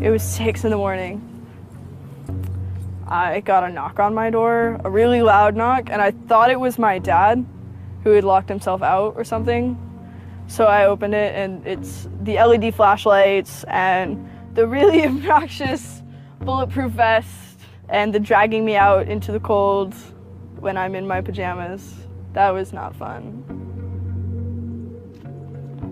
It was 6 in the morning. I got a knock on my door, a really loud knock, and I thought it was my dad who had locked himself out or something. So I opened it, and it's the LED flashlights and the really obnoxious bulletproof vest and the dragging me out into the cold when I'm in my pajamas. That was not fun.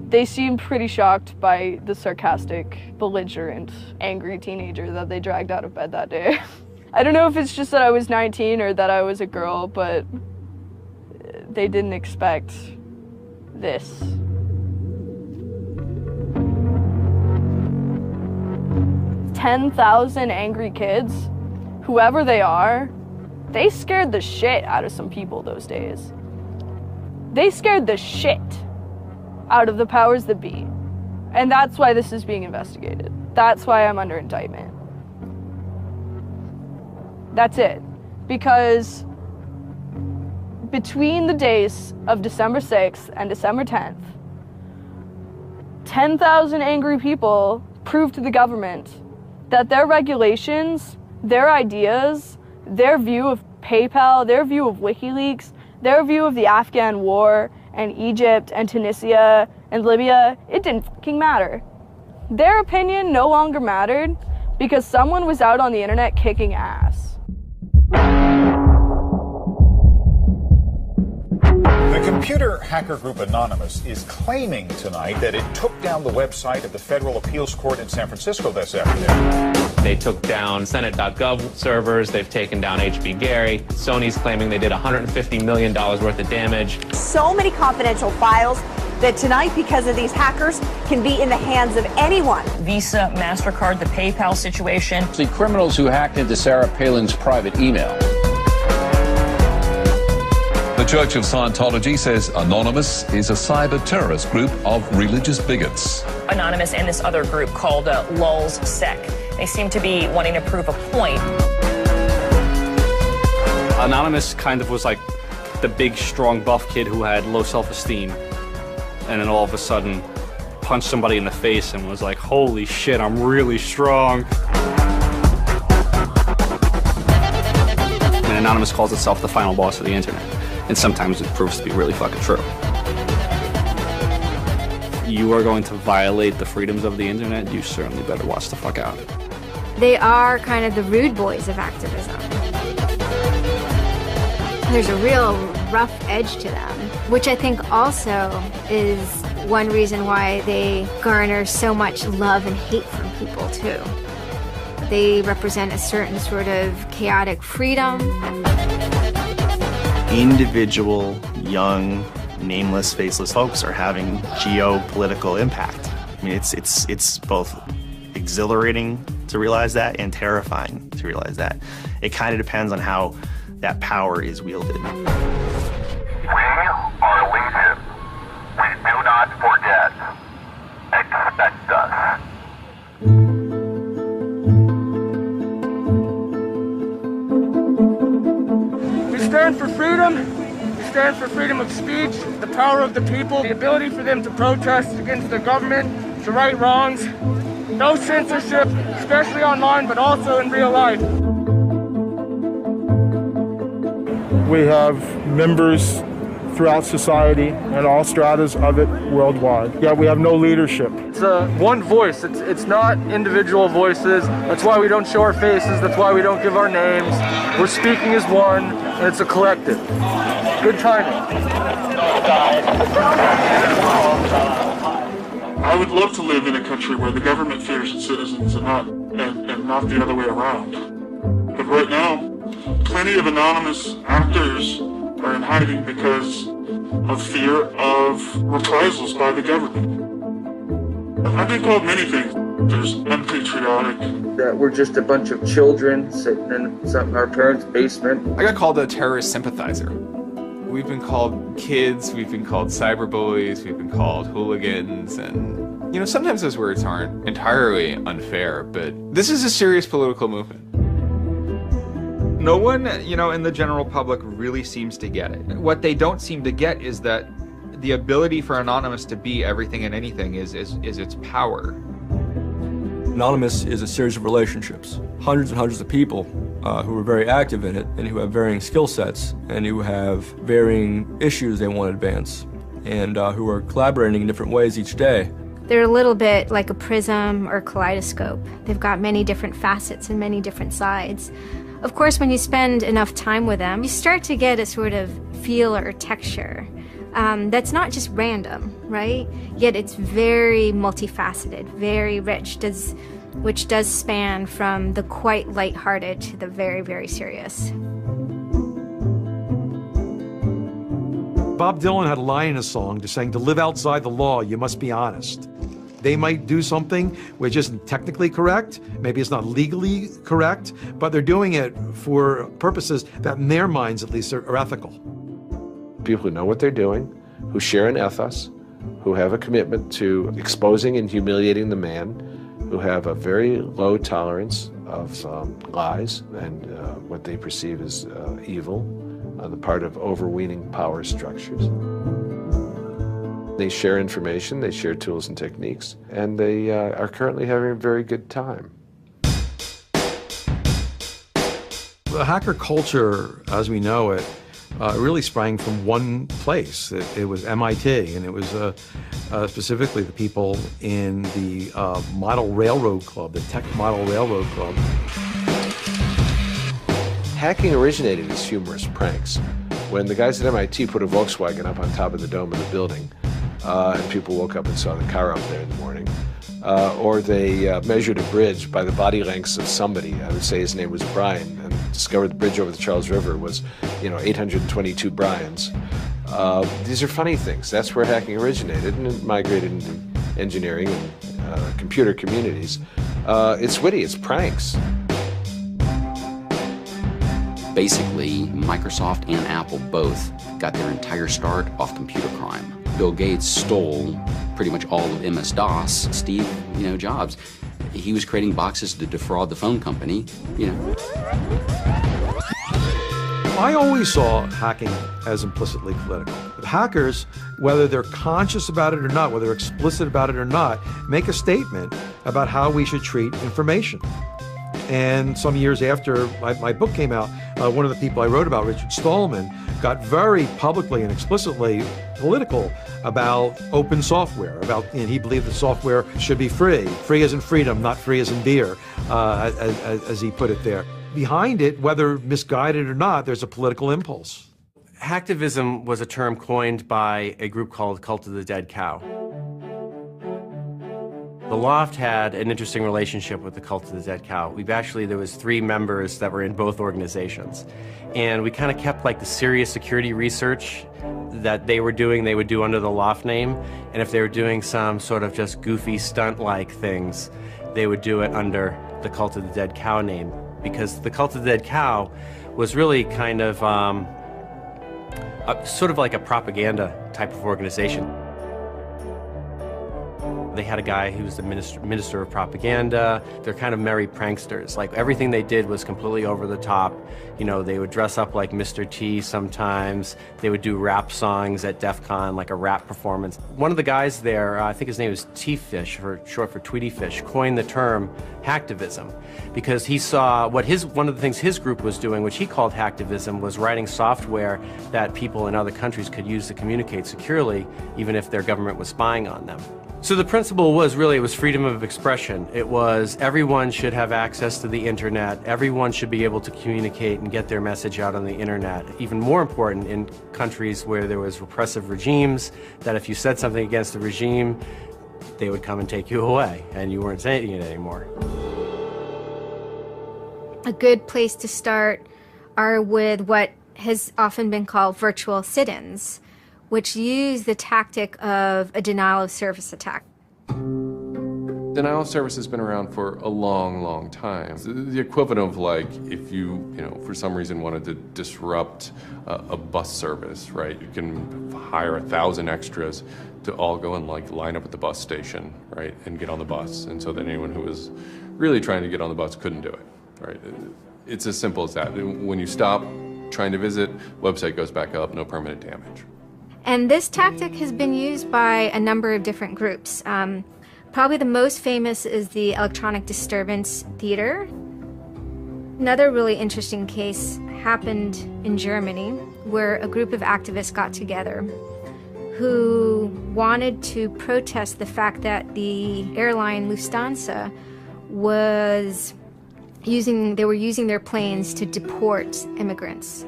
They seemed pretty shocked by the sarcastic, belligerent, angry teenager that they dragged out of bed that day. I don't know if it's just that I was 19 or that I was a girl, but they didn't expect this. 10,000 angry kids, whoever they are, they scared the shit out of some people those days. They scared the shit out of the powers that be. And that's why this is being investigated. That's why I'm under indictment. That's it. Because between the days of December 6th and December 10th, 10,000 angry people proved to the government that their regulations, their ideas, their view of PayPal, their view of WikiLeaks, their view of the Afghan war and Egypt and Tunisia and Libya, it didn't fucking matter. Their opinion no longer mattered because someone was out on the internet kicking ass. The computer hacker group Anonymous is claiming tonight that it took down the website of the Federal Appeals Court in San Francisco this afternoon. They took down Senate.gov servers, they've taken down HB Gary. Sony's claiming they did $150 million worth of damage. So many confidential files that tonight, because of these hackers, can be in the hands of anyone. Visa, MasterCard, the PayPal situation. The criminals who hacked into Sarah Palin's private email. The Church of Scientology says Anonymous is a cyber terrorist group of religious bigots. Anonymous and this other group called LulzSec. They seem to be wanting to prove a point. Anonymous kind of was like the big, strong, buff kid who had low self-esteem. And then all of a sudden punched somebody in the face and was like, holy shit, I'm really strong. And Anonymous calls itself the final boss of the internet. And sometimes it proves to be really fucking true. You are going to violate the freedoms of the internet, you certainly better watch the fuck out. They are kind of the rude boys of activism. There's a real rough edge to them, which I think also is one reason why they garner so much love and hate from people too. They represent a certain sort of chaotic freedom. Individual, young, nameless, faceless folks are having geopolitical impact. I mean, it's both exhilarating to realize that and terrifying to realize that. It kind of depends on how that power is wielded. We are legion. We do not forget. Expect us. We stand for freedom. We stand for freedom of speech, the power of the people, the ability for them to protest against the government, to right wrongs. No censorship, especially online, but also in real life. We have members throughout society and all stratas of it worldwide. Yet we have no leadership. It's one voice. It's not individual voices. That's why we don't show our faces. That's why we don't give our names. We're speaking as one, and it's a collective. Good timing. I would love to live in a country where the government fears its citizens and not the other way around. But right now, plenty of anonymous actors are in hiding because of fear of reprisals by the government. I've been called many things. There's unpatriotic. That we're just a bunch of children sitting in our parents' basement. I got called a terrorist sympathizer. We've been called kids, we've been called cyberbullies, we've been called hooligans, and you know, sometimes those words aren't entirely unfair, but this is a serious political movement. No one, you know, in the general public really seems to get it. What they don't seem to get is that the ability for Anonymous to be everything and anything is its power. Anonymous is a series of relationships. Hundreds and hundreds of people who are very active in it and who have varying skill sets and who have varying issues they want to advance and who are collaborating in different ways each day. They're a little bit like a prism or kaleidoscope. They've got many different facets and many different sides. Of course, when you spend enough time with them, you start to get a sort of feel or texture that's not just random, right? Yet it's very multifaceted, very rich, which does span from the quite lighthearted to the very, very serious. Bob Dylan had a line in a song just saying, to live outside the law, you must be honest. They might do something which isn't technically correct, maybe it's not legally correct, but they're doing it for purposes that in their minds at least are ethical. People who know what they're doing, who share an ethos, who have a commitment to exposing and humiliating the man, who have a very low tolerance of lies and what they perceive as evil on the part of overweening power structures. They share information, they share tools and techniques, and they are currently having a very good time. The hacker culture, as we know it, really sprang from one place. It was MIT, and it was specifically the people in the Model Railroad Club, the Tech Model Railroad Club. Hacking originated as humorous pranks. When the guys at MIT put a Volkswagen up on top of the dome of the building, and people woke up and saw the car up there in the morning, or they measured a bridge by the body lengths of somebody. I would say his name was Brian, and discovered the bridge over the Charles River was, 822 Brians. These are funny things. That's where hacking originated, and it migrated into engineering and computer communities. It's witty, it's pranks. Basically, Microsoft and Apple both got their entire start off computer crime. Bill Gates stole pretty much all of MS-DOS. Steve, Jobs, he was creating boxes to defraud the phone company, I always saw hacking as implicitly political. But hackers, whether they're conscious about it or not, whether they're explicit about it or not, make a statement about how we should treat information. And some years after my book came out, one of the people I wrote about, Richard Stallman, got very publicly and explicitly political about open software, and he believed that software should be free. Free as in freedom, not free as in beer, as he put it there. Behind it, whether misguided or not, there's a political impulse. Hacktivism was a term coined by a group called Cult of the Dead Cow. The Loft had an interesting relationship with the Cult of the Dead Cow. There was 3 members that were in both organizations. And we kind of kept like the serious security research that they would do under the Loft name. And if they were doing some sort of just goofy stunt-like things, they would do it under the Cult of the Dead Cow name. Because the Cult of the Dead Cow was really kind of sort of like a propaganda type of organization. They had a guy who was the minister of propaganda. They're kind of merry pranksters. Like everything they did was completely over the top. They would dress up like Mr. T sometimes. They would do rap songs at DEF CON, like a rap performance. One of the guys there, I think his name was T-Fish, short for Tweety Fish, coined the term hacktivism because he saw one of the things his group was doing, which he called hacktivism, was writing software that people in other countries could use to communicate securely, even if their government was spying on them. So the principle was freedom of expression. It was everyone should have access to the internet. Everyone should be able to communicate and get their message out on the internet. Even more important in countries where there was repressive regimes, that if you said something against the regime, they would come and take you away and you weren't saying it anymore. A good place to start are with what has often been called virtual sit-ins, which use the tactic of a denial-of-service attack. Denial of service has been around for a long, long time. The equivalent of like if you for some reason wanted to disrupt a bus service, right? You can hire 1,000 extras to all go and like line up at the bus station, right, and get on the bus. And so that anyone who was really trying to get on the bus couldn't do it, right? It's as simple as that. When you stop trying to visit, website goes back up, no permanent damage. And this tactic has been used by a number of different groups. Probably the most famous is the Electronic Disturbance Theater. Another really interesting case happened in Germany, where a group of activists got together who wanted to protest the fact that the airline Lufthansa were using their planes to deport immigrants,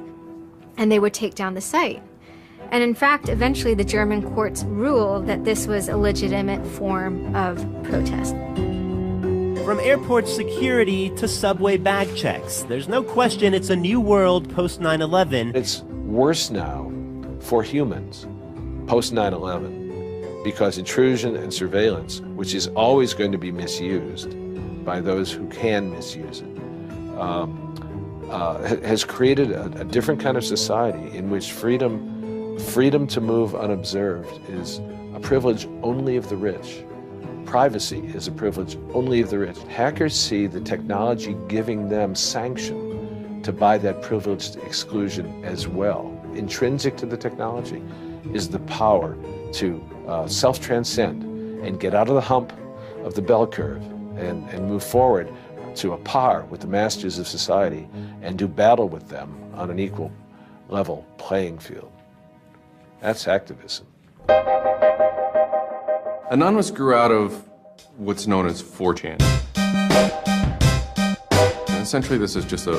and they would take down the site. And in fact, eventually the German courts ruled that this was a legitimate form of protest. From airport security to subway bag checks, there's no question it's a new world post 9/11. It's worse now for humans post 9/11 because intrusion and surveillance, which is always going to be misused by those who can misuse it, has created a different kind of society in which freedom to move unobserved is a privilege only of the rich. Privacy is a privilege only of the rich. Hackers see the technology giving them sanction to buy that privileged exclusion as well. Intrinsic to the technology is the power to self-transcend and get out of the hump of the bell curve and move forward to a par with the masters of society and do battle with them on an equal level playing field. That's activism. Anonymous grew out of what's known as 4chan. And essentially, this is just a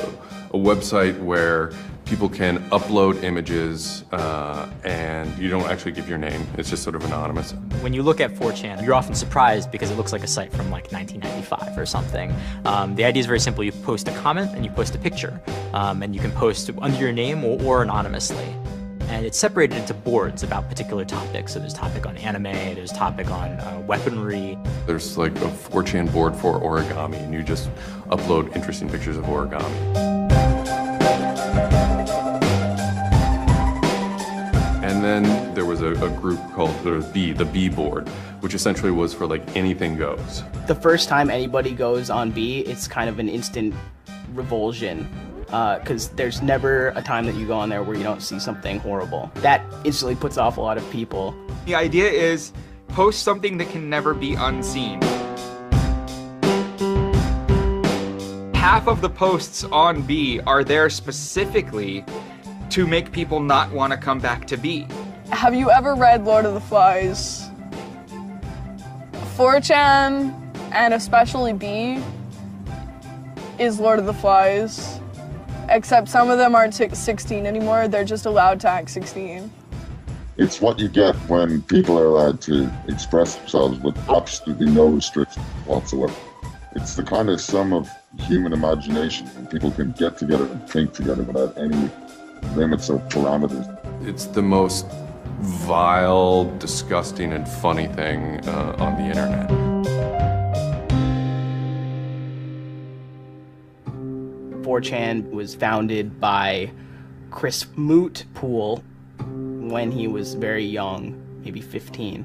website where people can upload images and you don't actually give your name. It's just sort of anonymous. When you look at 4chan, you're often surprised because it looks like a site from like 1995 or something. The idea is very simple. You post a comment and you post a picture. And you can post under your name or anonymously. And it's separated into boards about particular topics. So there's a topic on anime, there's a topic on weaponry. There's like a 4chan board for origami, and you just upload interesting pictures of origami. And then there was a group called the B board, which essentially was for like anything goes. The first time anybody goes on B, it's kind of an instant revulsion. Because there's never a time that you go on there where you don't see something horrible. That instantly puts off a lot of people. The idea is post something that can never be unseen. Half of the posts on B are there specifically to make people not want to come back to B. Have you ever read Lord of the Flies? 4chan, and especially B, is Lord of the Flies. Except some of them aren't 16 anymore, they're just allowed to act 16. It's what you get when people are allowed to express themselves with absolutely no restriction whatsoever. It's the kind of sum of human imagination when people can get together and think together without any limits or parameters. It's the most vile, disgusting, and funny thing on the internet. 4chan was founded by Chris Mootpool when he was very young, maybe 15.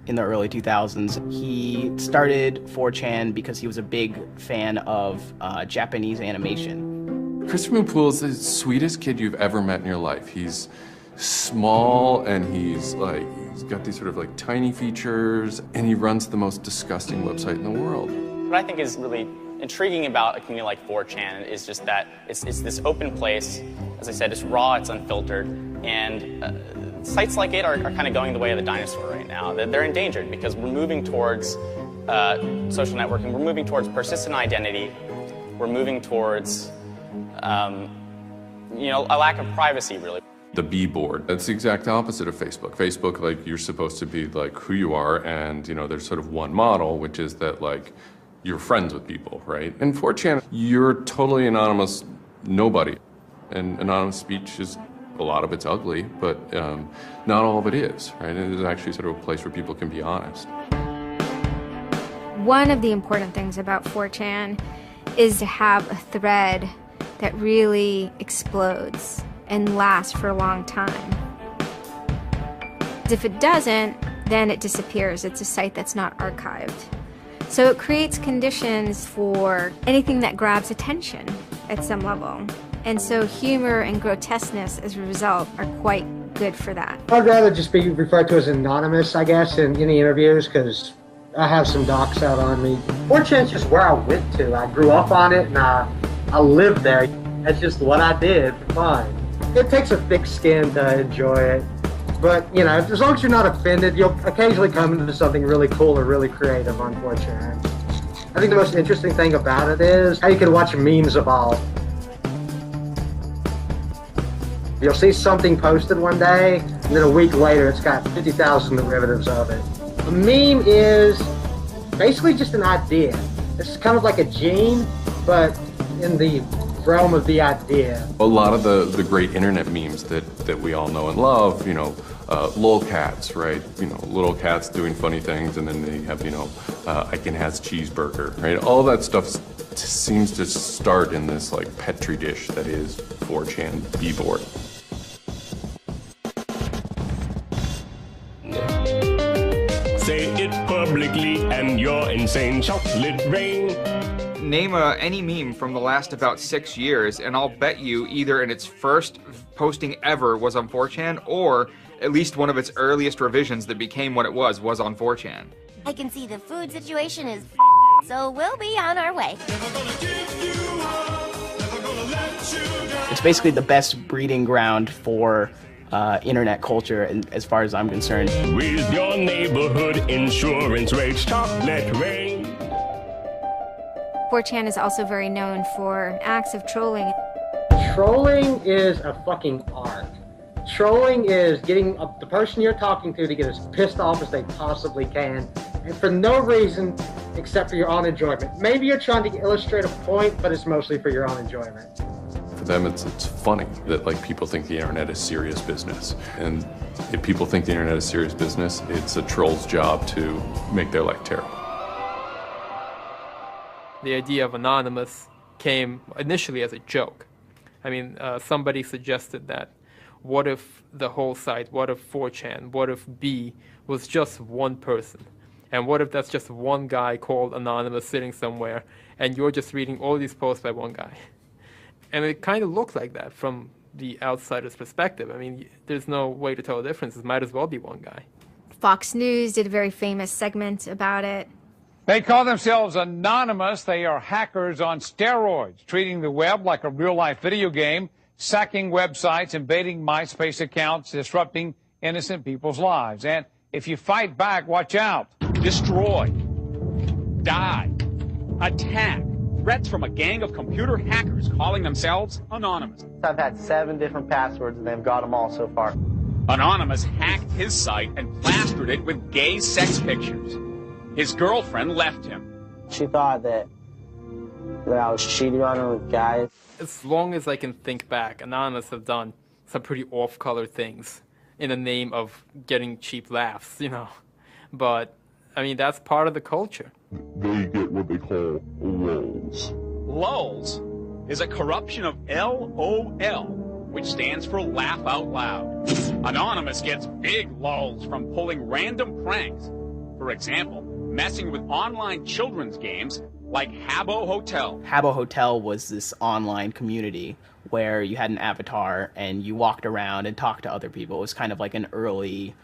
In the early 2000s, he started 4chan because he was a big fan of Japanese animation. Chris Mootpool is the sweetest kid you've ever met in your life. He's small and he's got these sort of like tiny features, and he runs the most disgusting website in the world. What I think is really intriguing about a community like 4chan is just that it's this open place. As I said, it's raw, it's unfiltered, and sites like it are kind of going the way of the dinosaur right now. They're endangered because we're moving towards social networking, we're moving towards persistent identity, we're moving towards a lack of privacy, really. The B board, that's the exact opposite of Facebook. Facebook, like, you're supposed to be like who you are, and there's sort of one model, which is that like you're friends with people, right? In 4chan, you're totally anonymous nobody. And anonymous speech is, a lot of it's ugly, but not all of it is, right? It is actually sort of a place where people can be honest. One of the important things about 4chan is to have a thread that really explodes and lasts for a long time. If it doesn't, then it disappears. It's a site that's not archived. So it creates conditions for anything that grabs attention at some level. And so humor and grotesqueness as a result are quite good for that. I'd rather just be referred to as anonymous, I guess, in any interviews, because I have some docs out on me. 4chan's just where I went to. I grew up on it and I lived there. That's just what I did for fun. It takes a thick skin to enjoy it. But, you know, as long as you're not offended, you'll occasionally come into something really cool or really creative on 4chan. I think the most interesting thing about it is how you can watch memes evolve. You'll see something posted one day, and then a week later it's got 50,000 derivatives of it. A meme is basically just an idea. It's kind of like a gene, but in the realm of the idea. A lot of the great internet memes that we all know and love, you know, lolcats, right? You know, little cats doing funny things, and then they have, you know, Icon has cheeseburger, right? All that stuff seems to start in this like petri dish that is 4chan b-board. Say it publicly and your insane chocolate rain. Name any meme from the last about 6 years, and I'll bet you either in its first posting ever was on 4chan, or at least one of its earliest revisions that became what it was on 4chan. I can see the food situation is so we'll be on our way. It's basically the best breeding ground for internet culture, as far as I'm concerned. With your neighborhood insurance rates, chocolate rain. 4chan is also very known for acts of trolling. Trolling is a fucking art. Trolling is getting the person you're talking to get as pissed off as they possibly can, and for no reason except for your own enjoyment. Maybe you're trying to illustrate a point, but it's mostly for your own enjoyment. For them, it's funny that like people think the internet is serious business, and if people think the internet is serious business, it's a troll's job to make their life terrible. The idea of anonymous came initially as a joke. I mean, somebody suggested that what if the whole site, what if 4chan, what if B was just one person? And what if that's just one guy called Anonymous sitting somewhere and you're just reading all these posts by one guy? And it kind of looked like that from the outsider's perspective. I mean, there's no way to tell the difference. It might as well be one guy. Fox News did a very famous segment about it. They call themselves anonymous. They are hackers on steroids, treating the web like a real-life video game, sacking websites, invading MySpace accounts, disrupting innocent people's lives. And if you fight back, watch out. Destroy. Die. Attack. Threats from a gang of computer hackers calling themselves Anonymous. I've had 7 different passwords and they've got them all so far. Anonymous hacked his site and plastered it with gay sex pictures. His girlfriend left him. She thought that I was cheating on her with guys. As long as I can think back, Anonymous have done some pretty off-color things in the name of getting cheap laughs, you know. But, I mean, that's part of the culture. They get what they call lulz. Lulz is a corruption of LOL, which stands for laugh out loud. Anonymous gets big lulz from pulling random pranks. For example, messing with online children's games like Habbo Hotel. Habbo Hotel was this online community where you had an avatar and you walked around and talked to other people. It was kind of like an early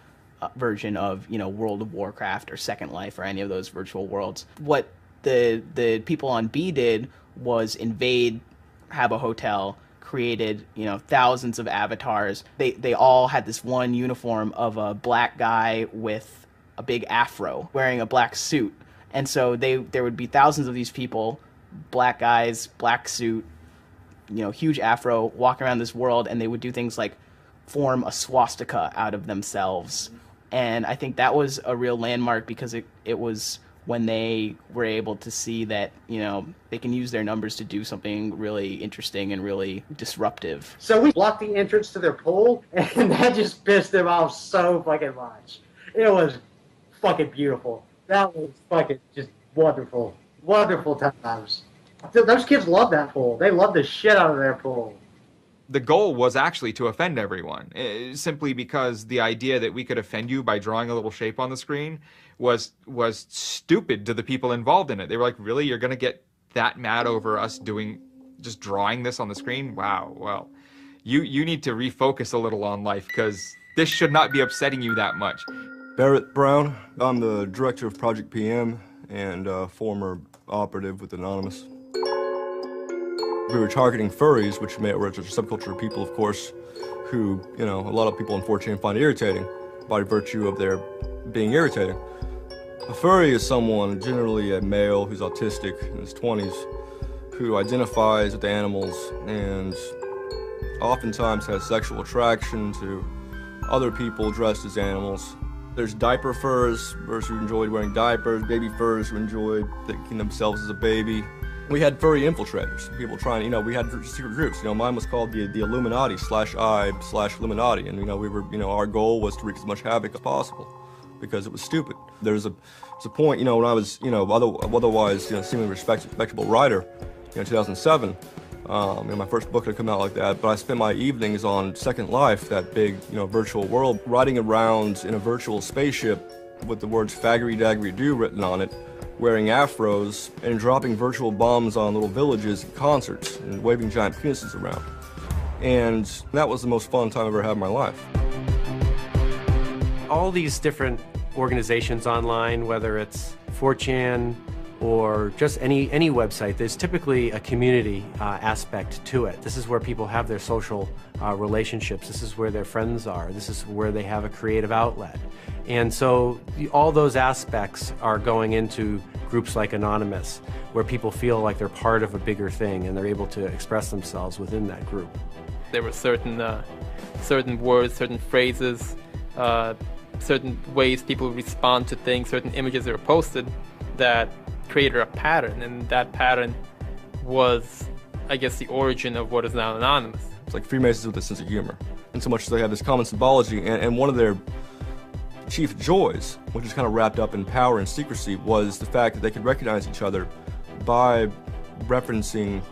version of, you know, World of Warcraft or Second Life or any of those virtual worlds. What the people on B did was invade Habbo Hotel, created, you know, thousands of avatars. They all had this one uniform of a black guy with a big afro wearing a black suit. And so there would be thousands of these people, black guys, black suit, you know, huge afro, walking around this world, and they would do things like form a swastika out of themselves. And I think that was a real landmark because it was when they were able to see that, you know, they can use their numbers to do something really interesting and really disruptive. So we blocked the entrance to their pool, and that just pissed them off so fucking much. It was fucking beautiful. That was fucking just wonderful. Wonderful times. Those kids love that pool. They love the shit out of their pool. The goal was actually to offend everyone, simply because the idea that we could offend you by drawing a little shape on the screen was stupid to the people involved in it. They were like, really? You're going to get that mad over us just drawing this on the screen? Wow, well, you need to refocus a little on life because this should not be upsetting you that much. Barrett Brown. I'm the director of Project PM and former operative with Anonymous. We were targeting furries, which are a subculture of people, of course, who, a lot of people on 4chan find irritating by virtue of their being irritating. A furry is someone, generally a male who's autistic in his 20s, who identifies with animals and oftentimes has sexual attraction to other people dressed as animals. There's diaper furs, furs who enjoyed wearing diapers, baby furs who enjoyed thinking themselves as a baby. We had furry infiltrators, people trying, we had secret groups. Mine was called the Illuminati /I/Illuminati, and we were, our goal was to wreak as much havoc as possible because it was stupid. There's a point, when I was, otherwise, seemingly respectable writer, 2007. My first book had come out like that, but I spent my evenings on Second Life, that big, virtual world, riding around in a virtual spaceship with the words "faggery daggery do" written on it, wearing afros and dropping virtual bombs on little villages at concerts and waving giant penises around. And that was the most fun time I've ever had in my life. All these different organizations online, whether it's 4chan, or just any website, there's typically a community aspect to it. This is where people have their social relationships. This is where their friends are. This is where they have a creative outlet. And so all those aspects are going into groups like Anonymous, where people feel like they're part of a bigger thing and they're able to express themselves within that group. There were certain words, certain phrases, certain ways people respond to things, certain images that were posted that created a pattern, and that pattern was, I guess, the origin of what is now Anonymous. It's like Freemasons with a sense of humor, and so much as they have this common symbology, and one of their chief joys, which is kind of wrapped up in power and secrecy, was the fact that they could recognize each other by referencing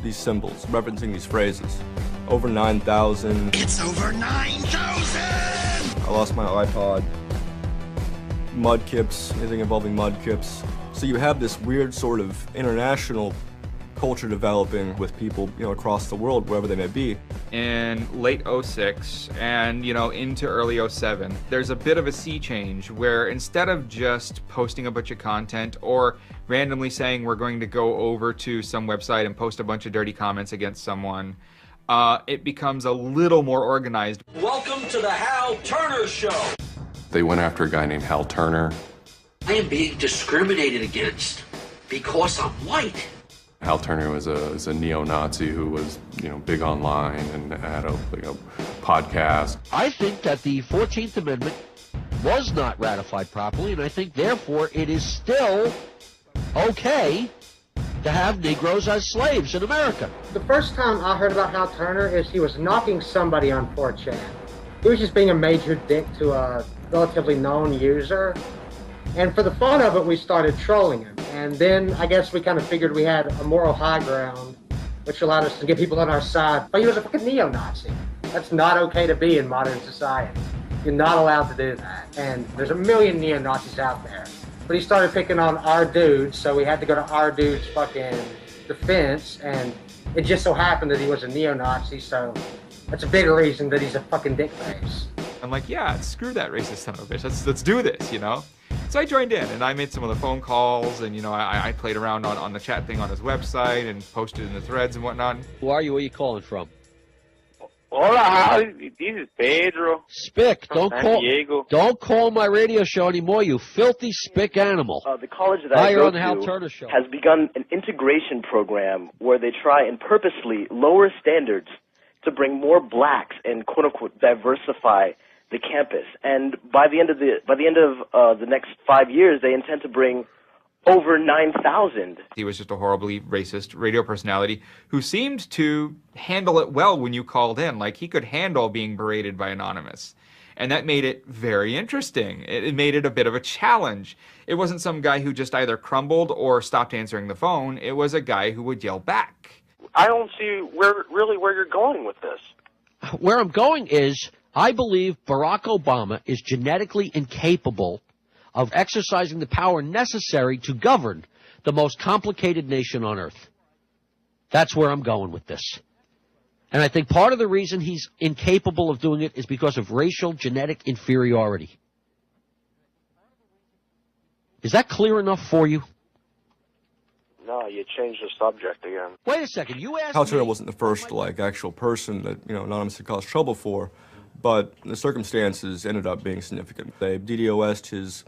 these symbols, referencing these phrases. Over 9,000. It's over 9,000! I lost my iPod. Mudkips, anything involving mudkips. So you have this weird sort of international culture developing with people, across the world, wherever they may be. In late 06 and, into early 07, there's a bit of a sea change where instead of just posting a bunch of content or randomly saying we're going to go over to some website and post a bunch of dirty comments against someone, it becomes a little more organized. Welcome to the Hal Turner Show. They went after a guy named Hal Turner. I am being discriminated against because I'm white. Hal Turner was a neo-Nazi who was, big online and had a podcast. I think that the 14th Amendment was not ratified properly, and I think, therefore, it is still okay to have Negroes as slaves in America. The first time I heard about Hal Turner is he was knocking somebody on 4chan. He was just being a major dick to a relatively known user. And for the fun of it, we started trolling him. And then I guess we kind of figured we had a moral high ground, which allowed us to get people on our side. But he was a fucking neo-Nazi. That's not okay to be in modern society. You're not allowed to do that. And there's a million neo-Nazis out there. But he started picking on our dudes, so we had to go to our dude's fucking defense. And it just so happened that he was a neo-Nazi, so that's a bigger reason that he's a fucking dickface. I'm like, yeah, screw that racist son of a bitch. Let's do this, So I joined in, and I made some of the phone calls, and, I played around on the chat thing on his website and posted in the threads and whatnot. Who are you? Where are you calling from? Hola, this is Pedro. Spick, Diego. don't call my radio show anymore, you filthy spick animal. The college that I you're go on the Hal to Turner Show. has begun an integration program where they try and purposely lower standards to bring more blacks and quote unquote diversify the campus. And by the end of the next 5 years, they intend to bring over 9,000. He was just a horribly racist radio personality who seemed to handle it well when you called in. Like, he could handle being berated by Anonymous. And that made it very interesting. It made it a bit of a challenge. It wasn't some guy who just either crumbled or stopped answering the phone. It was a guy who would yell back. I don't see where you're going with this. Where I'm going is, I believe Barack Obama is genetically incapable of exercising the power necessary to govern the most complicated nation on earth. That's where I'm going with this. And I think part of the reason he's incapable of doing it is because of racial genetic inferiority. Is that clear enough for you? No, you changed the subject again. Wait a second, you asked Hal Turner me... wasn't the first, like, actual person that, Anonymous had caused trouble for, but the circumstances ended up being significant. They DDoS'd his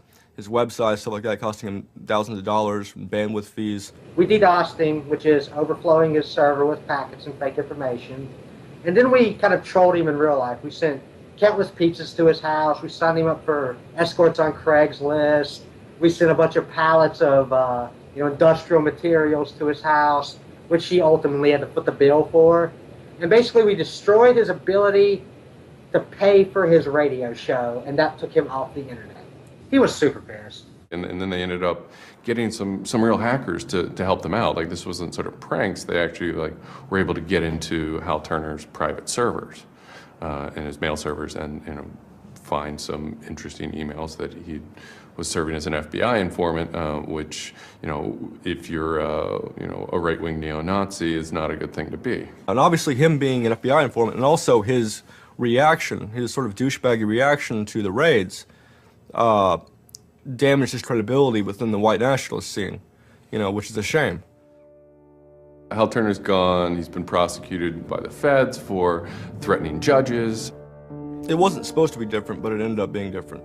website, stuff like that, costing him thousands of dollars, bandwidth fees. We DDoSed him, which is overflowing his server with packets and fake information. And then we kind of trolled him in real life. We sent countless pizzas to his house. We signed him up for escorts on Craigslist. We sent a bunch of pallets of industrial materials to his house, which he ultimately had to foot the bill for. And basically we destroyed his ability to pay for his radio show, and that took him off the internet. He was super pissed. And then they ended up getting some real hackers to help them out. Like, this wasn't sort of pranks. They actually were able to get into Hal Turner's private servers and his mail servers, and find some interesting emails that he was serving as an FBI informant, which, if you're a right-wing neo-Nazi, is not a good thing to be. And obviously him being an FBI informant, and also his reaction, his sort of douchebaggy reaction to the raids, damaged his credibility within the white nationalist scene, which is a shame. Hal Turner's gone. He's been prosecuted by the feds for threatening judges. It wasn't supposed to be different, but it ended up being different.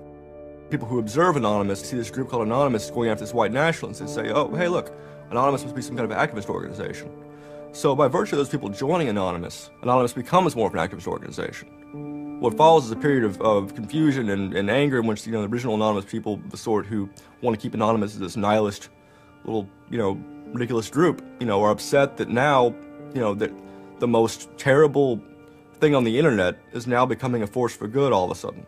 People who observe Anonymous see this group called Anonymous going after this white nationalist and say, oh, hey, look, Anonymous must be some kind of activist organization. So by virtue of those people joining Anonymous, Anonymous becomes more of an activist organization. What follows is a period of confusion and anger in which the original Anonymous people, the sort who want to keep Anonymous as this nihilist little, ridiculous group, are upset that now, that the most terrible thing on the internet is now becoming a force for good all of a sudden.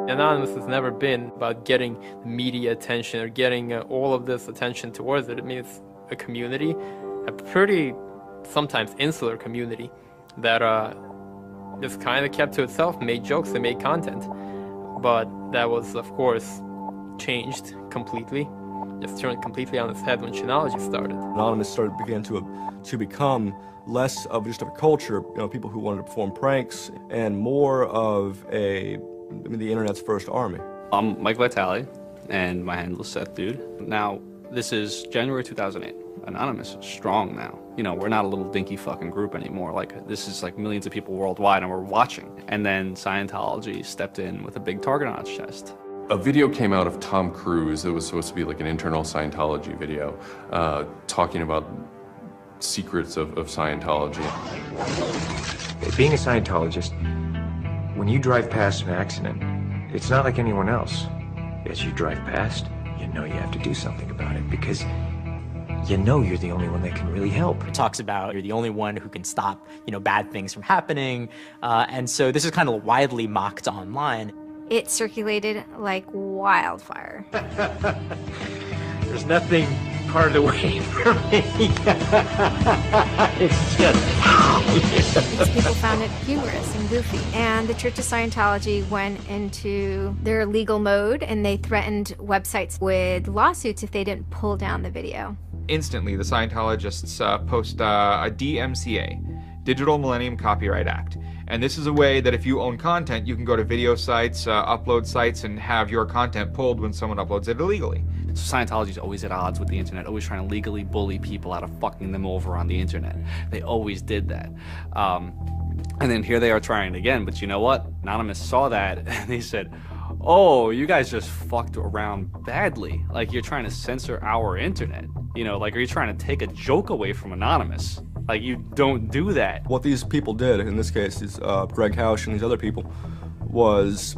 Anonymous has never been about getting media attention or getting all of this attention towards it. I mean, it's a community, a pretty sometimes insular community that just kind of kept to itself, made jokes and made content. But that was, of course, changed completely, just turned completely on its head when Chinology started. Anonymous began to become less of just a culture, people who wanted to perform pranks, and more of the internet's first army. I'm Mike Vitale, and my handle is Seth Dude. Now, this is January 2008. Anonymous is strong now. We're not a little dinky fucking group anymore. This is millions of people worldwide, and we're watching. And then Scientology stepped in with a big target on its chest. A video came out of Tom Cruise. It was supposed to be like an internal Scientology video, talking about secrets of Scientology. Being a Scientologist, when you drive past an accident, it's not like anyone else. As you drive past, you know you have to do something about it because you know you're the only one that can really help. It talks about you're the only one who can stop, bad things from happening. And so this is kind of widely mocked online. It circulated like wildfire. There's nothing part of the way for me. It's just... Because people found it humorous and goofy. And the Church of Scientology went into their legal mode, and they threatened websites with lawsuits if they didn't pull down the video. Instantly, the Scientologists post a DMCA, Digital Millennium Copyright Act. And this is a way that if you own content, you can go to video sites, upload sites, and have your content pulled when someone uploads it illegally. Scientology's always at odds with the internet, always trying to legally bully people out of fucking them over on the internet. They always did that. And then here they are trying it again, but you know what? Anonymous saw that, and they said, oh, you guys just fucked around badly. You're trying to censor our internet. Are you trying to take a joke away from Anonymous? You don't do that. What these people did, in this case, is Greg Hausch and these other people, was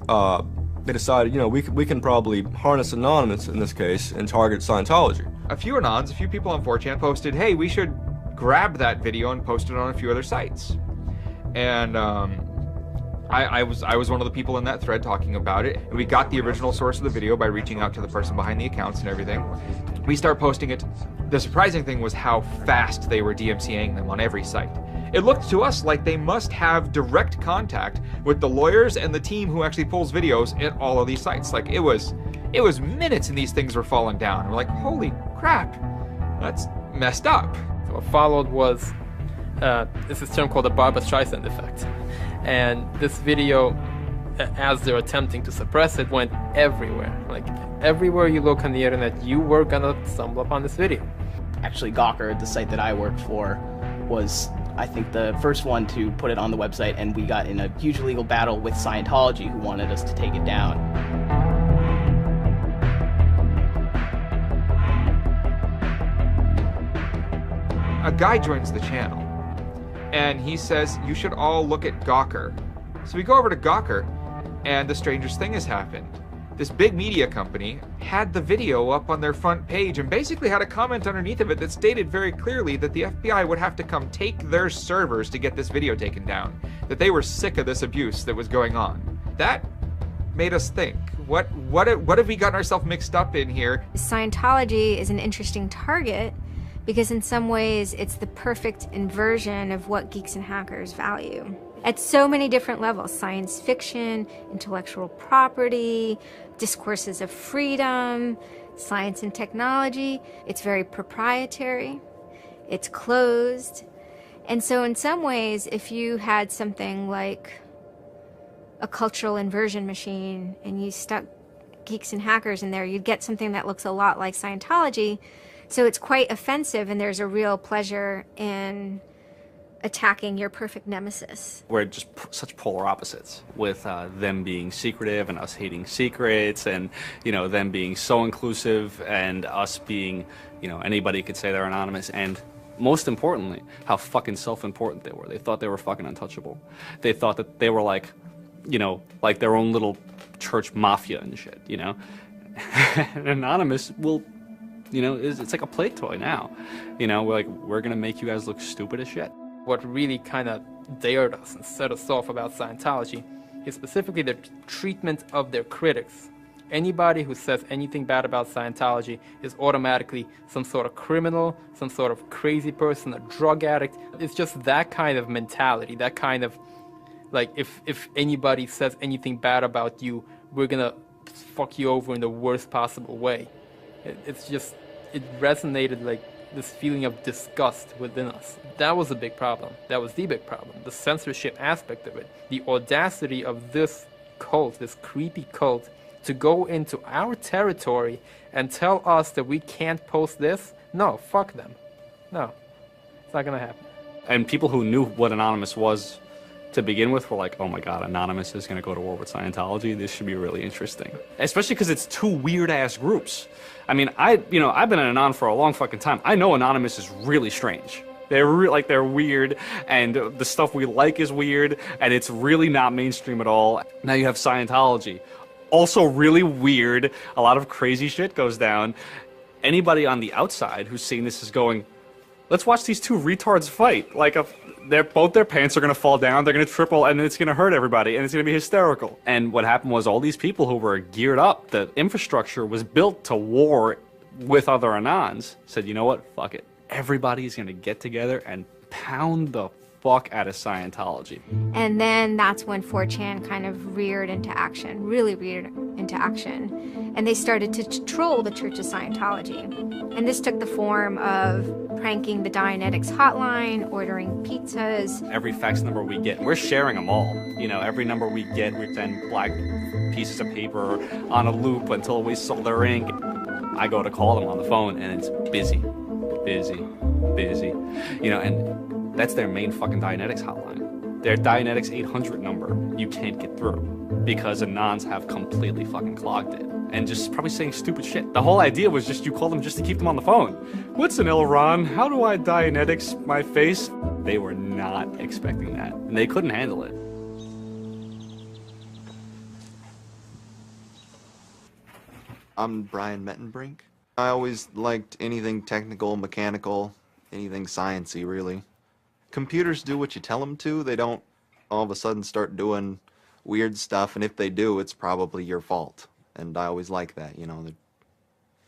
they decided, we can probably harness Anonymous in this case and target Scientology. A few Anons, a few people on 4chan posted, hey, we should grab that video and post it on a few other sites. And I was one of the people in that thread talking about it. And we got the original source of the video by reaching out to the person behind the accounts and everything. We start posting it. The surprising thing was how fast they were DMCAing them on every site. It looked to us like they must have direct contact with the lawyers and the team who actually pulls videos at all of these sites. It was minutes and these things were falling down. We're like, holy crap, that's messed up. So what followed was this term called the Barbra Streisand effect. And this video as they're attempting to suppress it, went everywhere. Like, everywhere you look on the internet, you were gonna stumble upon this video. Actually, Gawker, the site that I worked for, was, I think, the first one to put it on the website, and we got in a huge legal battle with Scientology, who wanted us to take it down. A guy joins the channel, and he says, you should all look at Gawker. So we go over to Gawker, and the strangest thing has happened. This big media company had the video up on their front page and basically had a comment underneath of it that stated very clearly that the FBI would have to come take their servers to get this video taken down, that they were sick of this abuse that was going on. That made us think, what have we gotten ourselves mixed up in here? Scientology is an interesting target because in some ways it's the perfect inversion of what geeks and hackers value. At so many different levels: science fiction, intellectual property, discourses of freedom, science and technology. It's very proprietary, it's closed. And so in some ways, if you had something like a cultural inversion machine and you stuck geeks and hackers in there, you'd get something that looks a lot like Scientology. So it's quite offensive, and there's a real pleasure in attacking your perfect nemesis. We're just such polar opposites, with them being secretive and us hating secrets, and them being so inclusive and us being, anybody could say they're anonymous, and most importantly, how fucking self-important they were. They thought they were fucking untouchable. They thought that they were like their own little church mafia and shit, And Anonymous will, it's like a play toy now. We're gonna make you guys look stupid as shit. What really kind of dared us and set us off about Scientology is specifically the treatment of their critics. Anybody who says anything bad about Scientology is automatically some sort of criminal, some sort of crazy person, a drug addict. It's just that kind of mentality, that kind of, like, if anybody says anything bad about you, we're gonna fuck you over in the worst possible way. It resonated like this feeling of disgust within us. That was a big problem. That was the big problem. The censorship aspect of it. The audacity of this cult, this creepy cult, to go into our territory and tell us that we can't post this? No, fuck them. No, it's not gonna happen. And people who knew what Anonymous was to begin with were like, oh my god, Anonymous is going to go to war with Scientology. This should be really interesting. Especially because it's two weird-ass groups. I mean, I've been an Anon for a long fucking time. I know Anonymous is really strange. They're weird, and the stuff we like is weird, and it's really not mainstream at all. Now you have Scientology. Also really weird. A lot of crazy shit goes down. Anybody on the outside who's seeing this is going, let's watch these two retards fight. Like, both their pants are going to fall down, they're going to triple, and it's going to hurt everybody, and it's going to be hysterical. And what happened was all these people who were geared up, the infrastructure was built to war with other Anons, said, you know what, fuck it. Everybody's going to get together and pound the fuck out of Scientology. And then that's when 4chan kind of reared into action, really reared into action. And they started to troll the Church of Scientology. And this took the form of pranking the Dianetics hotline, ordering pizzas. Every fax number we get, we're sharing them all. Every number we get, we send black pieces of paper on a loop until we sold their ink. I go to call them on the phone, and it's busy. And that's their main fucking Dianetics hotline. Their Dianetics 800 number, you can't get through because Anons have completely fucking clogged it. And just probably saying stupid shit. The whole idea was just you call them just to keep them on the phone. What's an Elron? How do I Dianetics my face? They were not expecting that, and they couldn't handle it. I'm Brian Mettenbrink. I always liked anything technical, mechanical, anything sciencey, really. Computers do what you tell them to. They don't all of a sudden start doing weird stuff, and if they do, it's probably your fault. And I always like that, they're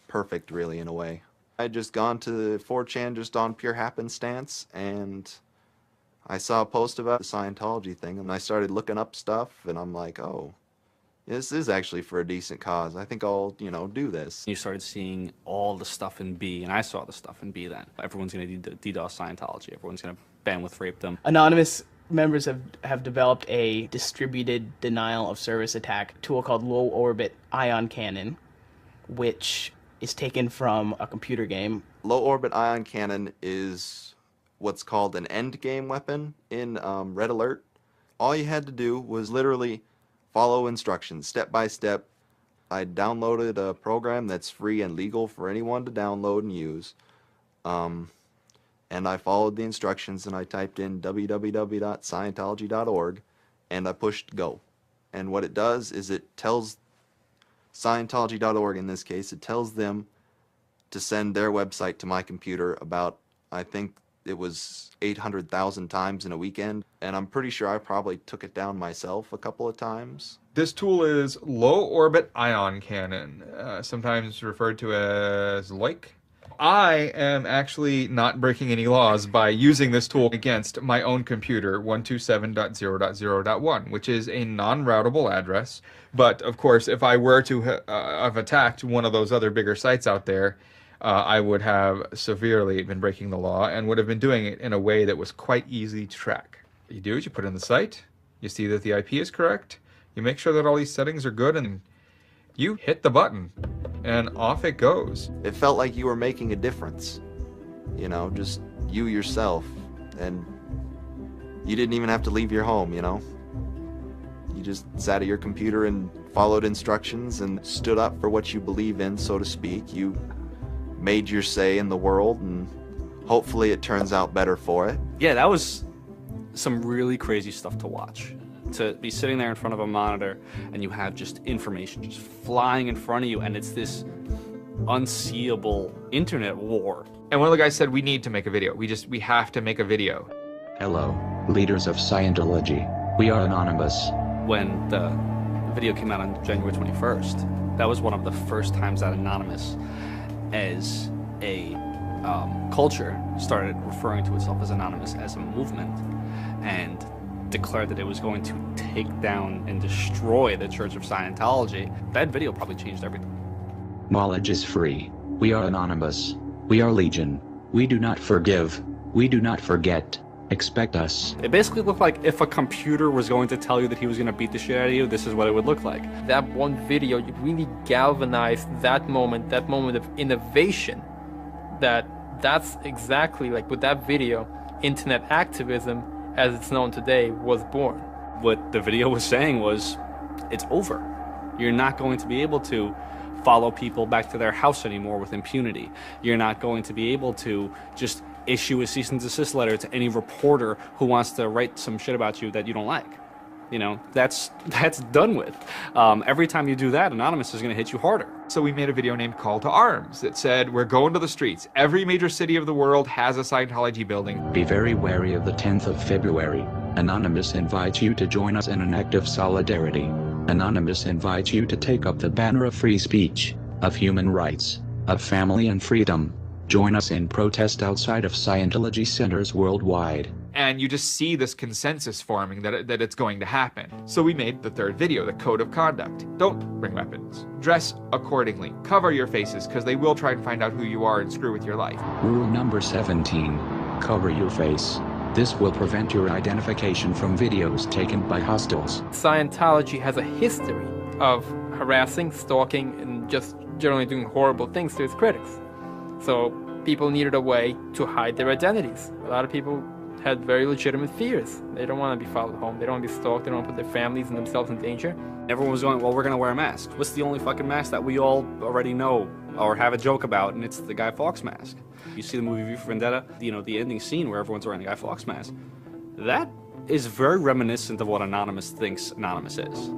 perfect, really, in a way. I had just gone to 4chan just on pure happenstance, and I saw a post about the Scientology thing, and I started looking up stuff, and I'm like, oh, this is actually for a decent cause. I think I'll, do this. You started seeing all the stuff in B, and I saw the stuff in B then. Everyone's going to DDoS Scientology. Everyone's going to bandwidth rape them. Anonymous members have developed a distributed denial of service attack tool called low orbit ion cannon, which is taken from a computer game. Low orbit ion cannon is what's called an end game weapon in Red Alert. All you had to do was literally follow instructions step by step. I downloaded a program that's free and legal for anyone to download and use. And I followed the instructions and I typed in www.scientology.org and I pushed go. And what it does is it tells Scientology.org, in this case, it tells them to send their website to my computer about, I think it was 800,000 times in a weekend. And I'm pretty sure I probably took it down myself a couple of times. This tool is low orbit ion cannon, sometimes referred to as LOIC. I am actually not breaking any laws by using this tool against my own computer, 127.0.0.1, which is a non-routable address. But of course, if I were to have attacked one of those other bigger sites out there, I would have severely been breaking the law and would have been doing it in a way that was quite easy to track. You do it, you put in the site, you see that the IP is correct, you make sure that all these settings are good, and you hit the button. And off it goes. It felt like you were making a difference. You know, just you yourself. And you didn't even have to leave your home, you know. You just sat at your computer and followed instructions and stood up for what you believe in, so to speak. You made your say in the world, and hopefully it turns out better for it. Yeah, that was some really crazy stuff to watch. To be sitting there in front of a monitor and you have just information just flying in front of you, and it's this unseeable internet war. And one of the guys said, we need to make a video. We have to make a video. Hello, leaders of Scientology. We are anonymous. When the video came out on January 21st, that was one of the first times that Anonymous, as a culture, started referring to itself as Anonymous as a movement, and declared that it was going to take down and destroy the Church of Scientology. That video probably changed everything. Knowledge is free. We are anonymous. We are legion. We do not forgive. We do not forget. Expect us. It basically looked like if a computer was going to tell you that he was going to beat the shit out of you, this is what it would look like. That one video really galvanized that moment of innovation. That's exactly like with that video, internet activism as it's known today was born. What the video was saying was, it's over. You're not going to be able to follow people back to their house anymore with impunity. You're not going to be able to just issue a cease and desist letter to any reporter who wants to write some shit about you that you don't like. You know, that's done with. Every time you do that, Anonymous is going to hit you harder. So we made a video named Call to Arms that said, we're going to the streets. Every major city of the world has a Scientology building. Be very wary of the 10th of February. Anonymous invites you to join us in an act of solidarity. Anonymous invites you to take up the banner of free speech, of human rights, of family and freedom. Join us in protest outside of Scientology centers worldwide. And you just see this consensus forming that it's going to happen. So we made the third video, the code of conduct. Don't bring weapons. Dress accordingly. Cover your faces, because they will try and find out who you are and screw with your life. Rule number 17. Cover your face. This will prevent your identification from videos taken by hostiles. Scientology has a history of harassing, stalking, and just generally doing horrible things to its critics. So people needed a way to hide their identities. A lot of people had very legitimate fears. They don't want to be followed home. They don't want to be stalked. They don't want to put their families and themselves in danger. Everyone was going, well, we're going to wear a mask. What's the only fucking mask that we all already know or have a joke about? And it's the Guy Fawkes mask. You see the movie V for Vendetta, you know, the ending scene where everyone's wearing the Guy Fawkes mask. That is very reminiscent of what Anonymous thinks Anonymous is.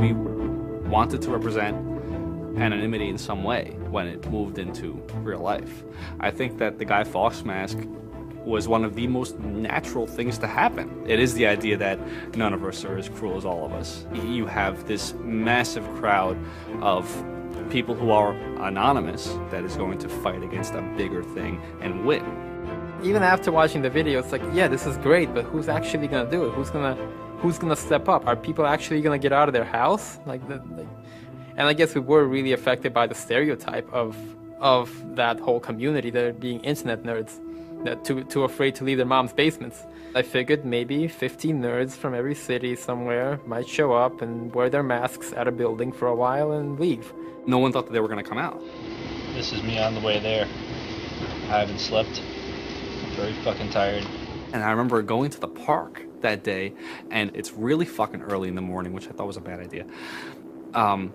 We wanted to represent anonymity in some way when it moved into real life. I think that the Guy Fawkes mask was one of the most natural things to happen. It is the idea that none of us are as cruel as all of us. You have this massive crowd of people who are anonymous that is going to fight against a bigger thing and win. Even after watching the video, it's like, yeah, this is great, but who's actually gonna do it? Who's gonna step up? Are people actually gonna get out of their house? And I guess we were really affected by the stereotype of of that whole community that are being internet nerds, that too afraid to leave their mom's basements. I figured maybe 50 nerds from every city somewhere might show up and wear their masks at a building for a while and leave. No one thought that they were going to come out. This is me on the way there. I haven't slept. I'm very fucking tired. And I remember going to the park that day, and it's really fucking early in the morning, which I thought was a bad idea. And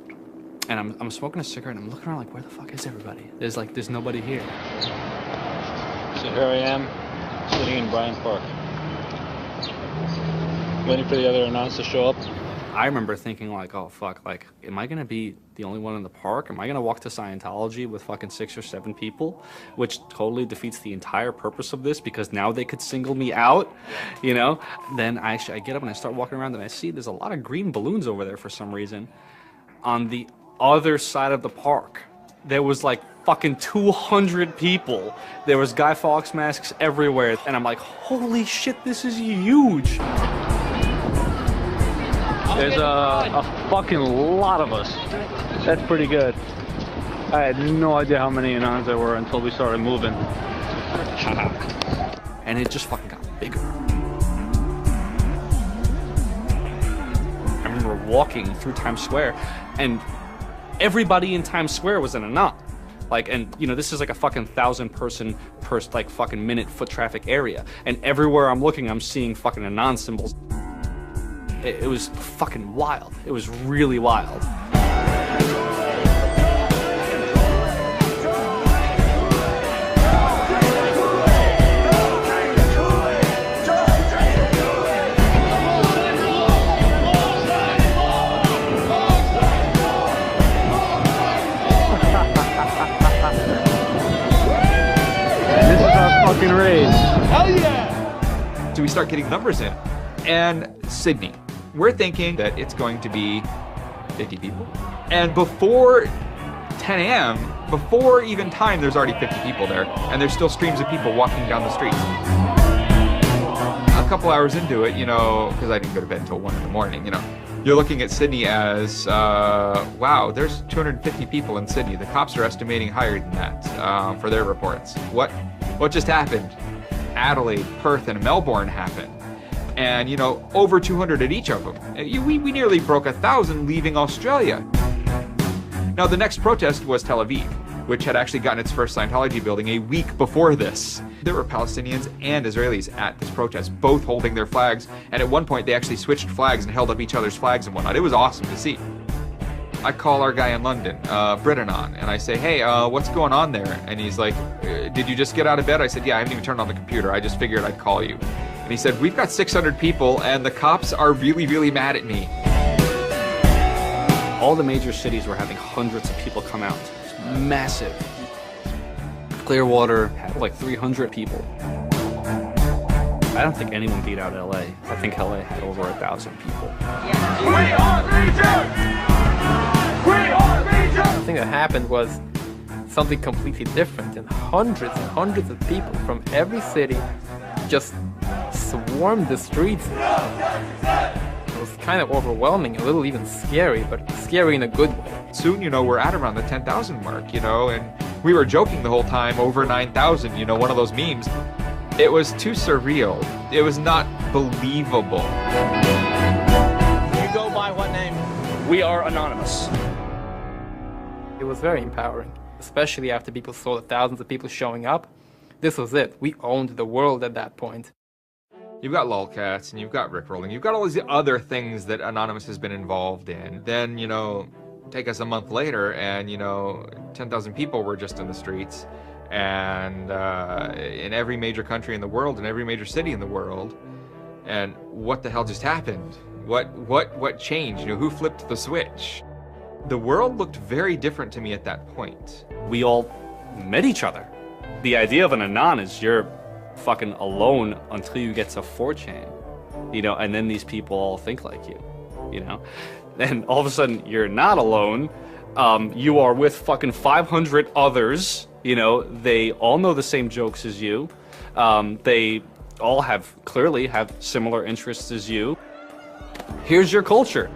I'm smoking a cigarette, and I'm looking around like, where the fuck is everybody? There's nobody here. So here I am, sitting in Bryant Park, waiting for the other announcers to show up. I remember thinking like, oh fuck, like, am I gonna be the only one in the park? Am I gonna walk to Scientology with fucking 6 or 7 people? Which totally defeats the entire purpose of this, because now they could single me out, you know? Then I get up and I start walking around and I see there's a lot of green balloons over there for some reason. On the other side of the park, there was like fucking 200 people. There was Guy Fawkes masks everywhere. And I'm like, holy shit, this is huge. There's a fucking lot of us. That's pretty good. I had no idea how many Anons there were until we started moving. And it just fucking got bigger. I remember walking through Times Square, and everybody in Times Square was an Anon. Like, and you know, this is like a fucking 1,000 person per like fucking minute foot traffic area. And everywhere I'm looking, I'm seeing fucking Anon symbols. It was fucking wild. It was really wild. This is our fucking race. Hell yeah! So we start getting numbers in. And Sydney. We're thinking that it's going to be 50 people. And before 10 a.m., before even time, there's already 50 people there. And there's still streams of people walking down the street. A couple hours into it, you know, because I didn't go to bed until 1 in the morning, you know, you're looking at Sydney as, wow, there's 250 people in Sydney. The cops are estimating higher than that for their reports. What just happened? Adelaide, Perth, and Melbourne happened. And, you know, over 200 at each of them. We nearly broke 1,000 leaving Australia. Now, the next protest was Tel Aviv, which had actually gotten its first Scientology building a week before this. There were Palestinians and Israelis at this protest, both holding their flags, and at one point they actually switched flags and held up each other's flags and whatnot. It was awesome to see. I call our guy in London, Britanon, and I say, hey, what's going on there? And he's like, did you just get out of bed? I said, yeah, I haven't even turned on the computer. I just figured I'd call you. And he said, we've got 600 people, and the cops are really, really mad at me. All the major cities were having hundreds of people come out. It's massive. Clearwater had like 300 people. I don't think anyone beat out LA. I think LA had over 1,000 people. We are Legion! We are Legion! The thing that happened was something completely different, and hundreds of people from every city just swarmed the streets. It was kind of overwhelming, a little even scary, but scary in a good way. Soon, you know, we're at around the 10,000 mark, you know, and we were joking the whole time, over 9,000, you know, one of those memes. It was too surreal. It was not believable. You go by what name? We are Anonymous. It was very empowering, especially after people saw the thousands of people showing up. This was it. We owned the world at that point. You've got lolcats, and you've got rickrolling. You've got all these other things that Anonymous has been involved in. Then, you know, take us a month later, and, you know, 10,000 people were just in the streets. And in every major country in the world, in every major city in the world. And what the hell just happened? What changed? You know, who flipped the switch? The world looked very different to me at that point. We all met each other. The idea of an Anon is you're fucking alone until you get to 4chan, you know, and then these people all think like you know, and all of a sudden you're not alone. You are with fucking 500 others, you know, they all know the same jokes as you. They all clearly have similar interests as you. Here's your culture.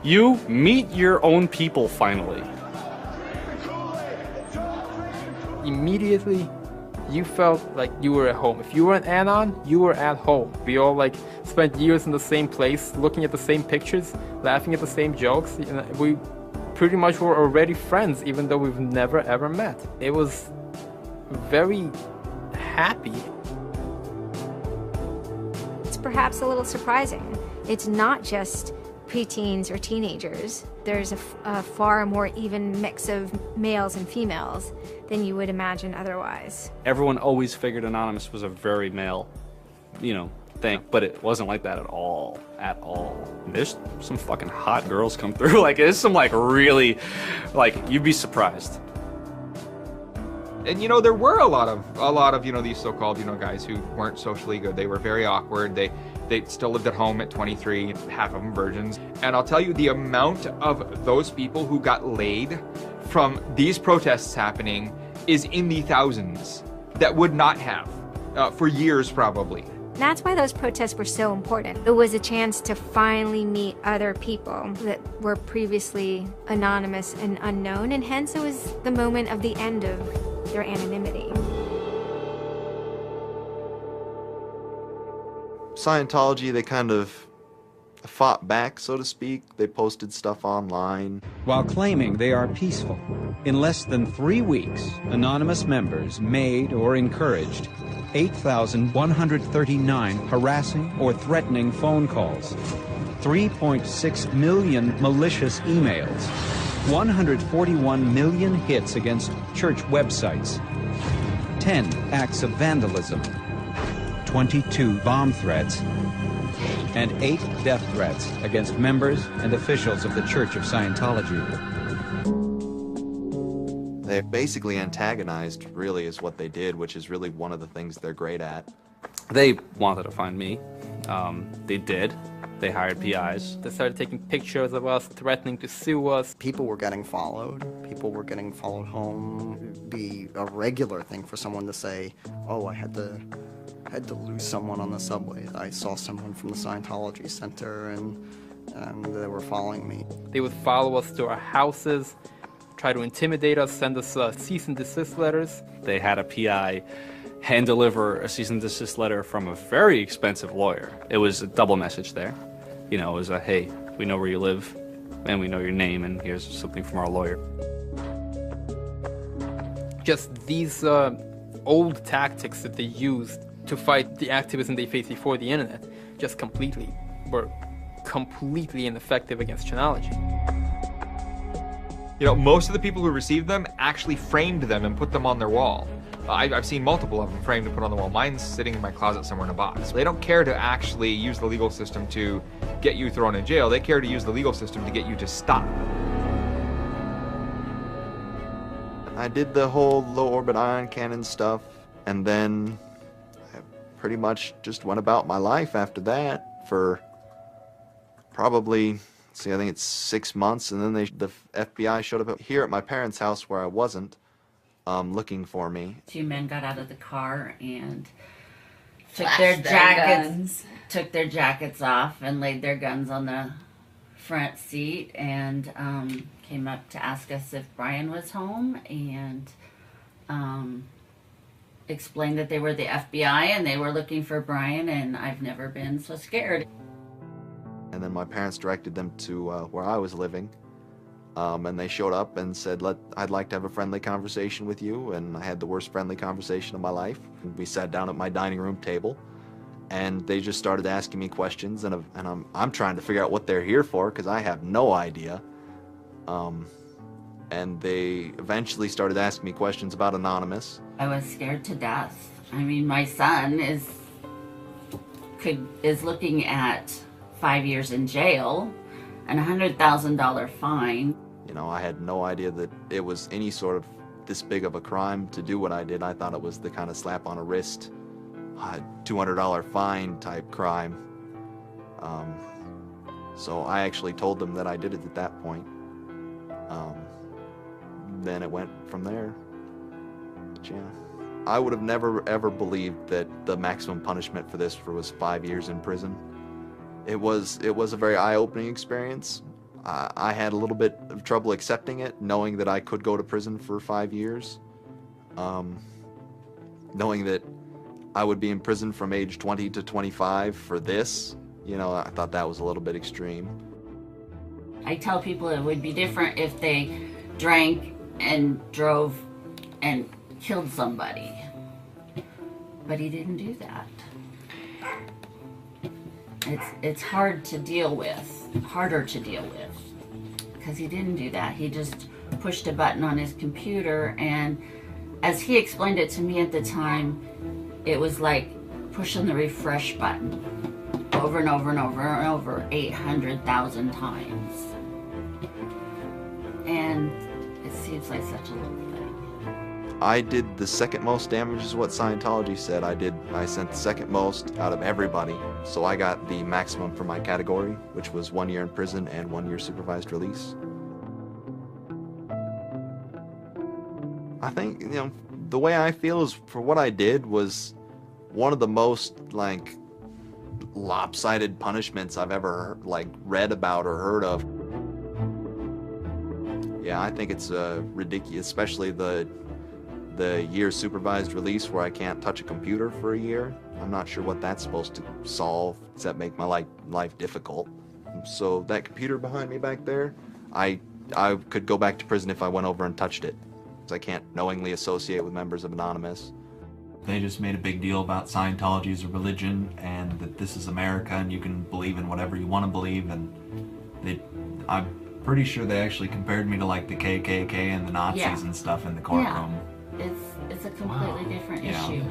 You meet your own people finally. immediately you felt like you were at home. If you were an anon, you were at home. We all like spent years in the same place, looking at the same pictures, laughing at the same jokes. You know, we pretty much were already friends, even though we've never ever met. It was very happy. It's perhaps a little surprising. It's not just preteens or teenagers. There's a far more even mix of males and females than you would imagine otherwise. Everyone always figured Anonymous was a very male, thing, but it wasn't like that at all, There's some fucking hot girls come through. Like, there's some really, you'd be surprised. And there were a lot of these so-called guys who weren't socially good. They were very awkward. They still lived at home at 23, half of them virgins. And I'll tell you, the amount of those people who got laid from these protests happening is in the thousands that would not have for years probably. That's why those protests were so important. It was a chance to finally meet other people that were previously anonymous and unknown, and hence it was the moment of the end of their anonymity. Scientology, they kind of fought back, so to speak. They posted stuff online. While claiming they are peaceful, in less than 3 weeks, anonymous members made or encouraged 8,139 harassing or threatening phone calls, 3.6 million malicious emails, 141 million hits against church websites, 10 acts of vandalism, 22 bomb threats, and 8 death threats against members and officials of the Church of Scientology. They basically antagonized, really, is what they did, which is really one of the things they're great at. They wanted to find me. They did. They hired PIs. They started taking pictures of us, threatening to sue us. People were getting followed. People were getting followed home. It'd be a regular thing for someone to say, oh, I had to lose someone on the subway. I saw someone from the Scientology Center and they were following me. They would follow us to our houses, try to intimidate us, send us cease and desist letters. They had a PI hand deliver a cease and desist letter from a very expensive lawyer. It was a double message there. It was a, hey, we know where you live and we know your name and here's something from our lawyer. Just these old tactics that they used to fight the activism they faced before the internet were completely ineffective against Chanology. Most of the people who received them actually framed them and put them on their wall. I've seen multiple of them framed and put on the wall. Mine's sitting in my closet somewhere in a box. They don't care to actually use the legal system to get you thrown in jail. They care to use the legal system to get you to stop. I did the whole low orbit ion cannon stuff, and then I pretty much just went about my life after that for probably, I think it's 6 months, and then the FBI showed up here at my parents' house where I wasn't, looking for me. 2 men got out of the car and took Flashed took their jackets off and laid their guns on the front seat and came up to ask us if Brian was home and explained that they were the FBI and they were looking for Brian, and I've never been so scared. And then my parents directed them to where I was living, and they showed up and said, I'd like to have a friendly conversation with you, and I had the worst friendly conversation of my life. And we sat down at my dining room table, and they just started asking me questions, and I'm trying to figure out what they're here for, because I have no idea. And they eventually started asking me questions about Anonymous. I was scared to death. I mean, my son is looking at 5 years in jail and a $100,000 fine. I had no idea that it was any sort of this big of a crime to do what I did. I thought it was the kind of slap on a wrist, $200 fine type crime. So I actually told them that I did it at that point. Then it went from there. But yeah, I would have never ever believed that the maximum punishment for this was 5 years in prison. It was a very eye-opening experience. I had a little bit of trouble accepting it, knowing that I could go to prison for 5 years. Knowing that I would be in prison from age 20 to 25 for this, you know, I thought that was a little bit extreme. I tell people it would be different if they drank and drove and killed somebody. But he didn't do that. It's hard to deal with, harder to deal with, because he didn't do that. He just pushed a button on his computer, and as he explained it to me at the time, it was like pushing the refresh button over and over and over and over 800,000 times. And it seems like such a little thing. I did the second most damage is what Scientology said. I sent the second most out of everybody. So I got the maximum for my category, which was 1 year in prison and 1 year supervised release. I think, you know, the way I feel is for what I did was one of the most, like, lopsided punishments I've ever, like, read about or heard of. Yeah, I think it's ridiculous, especially the year supervised release where I can't touch a computer for a year. I'm not sure what that's supposed to solve, except make my life difficult. So that computer behind me back there, I could go back to prison if I went over and touched it. I can't knowingly associate with members of Anonymous. They just made a big deal about Scientology as a religion and that this is America and you can believe in whatever you want to believe, and I'm pretty sure they actually compared me to like the KKK and the Nazis and stuff in the courtroom. Yeah, it's a completely different issue.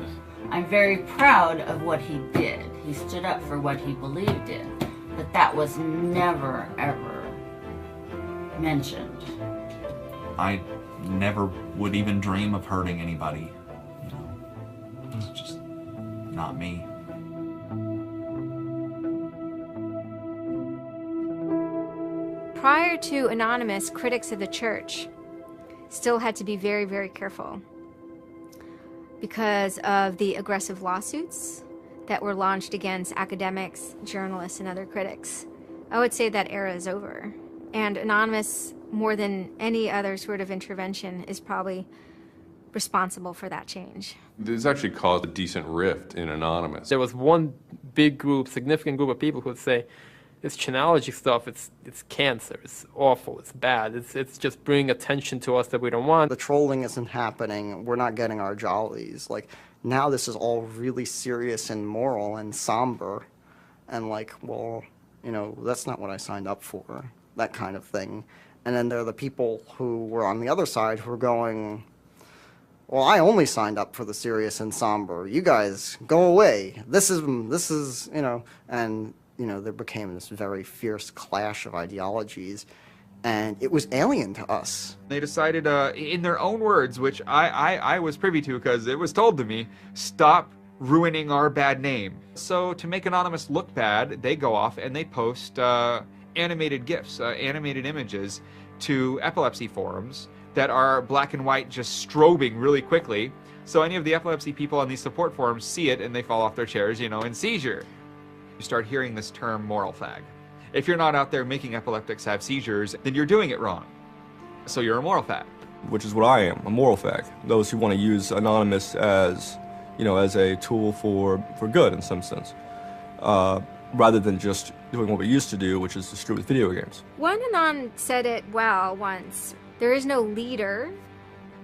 I'm very proud of what he did. He stood up for what he believed in, but that was never ever mentioned. I never would even dream of hurting anybody. You know, it's just not me. Prior to Anonymous, critics of the church still had to be very, very careful because of the aggressive lawsuits that were launched against academics, journalists, and other critics. I would say that era is over. And Anonymous, more than any other sort of intervention, is probably responsible for that change. This actually caused a decent rift in Anonymous. There was one big group, significant group of people who would say, this Chinology stuff, it's cancer, it's awful, it's bad, it's just bringing attention to us that we don't want. The trolling isn't happening, we're not getting our jollies. Like, now this is all really serious and moral and somber, and like, well, you know, that's not what I signed up for, that kind of thing. And then there are the people who were on the other side who are going, well, I only signed up for the serious and somber. You guys, go away. This is, you know, and, you know, there became this very fierce clash of ideologies, and it was alien to us. They decided, in their own words, which I was privy to because it was told to me, stop ruining our bad name. So to make Anonymous look bad, they go off and they post animated GIFs, animated images to epilepsy forums that are black and white, just strobing really quickly. So any of the epilepsy people on these support forums see it and they fall off their chairs, you know, in seizure. You start hearing this term moral fag. If you're not out there making epileptics have seizures, then you're doing it wrong. So you're a moral fag. Which is what I am, a moral fag. Those who want to use Anonymous as, you know, as a tool for good in some sense. Rather than just doing what we used to do, which is distribute video games. One Anon said it well once. There is no leader.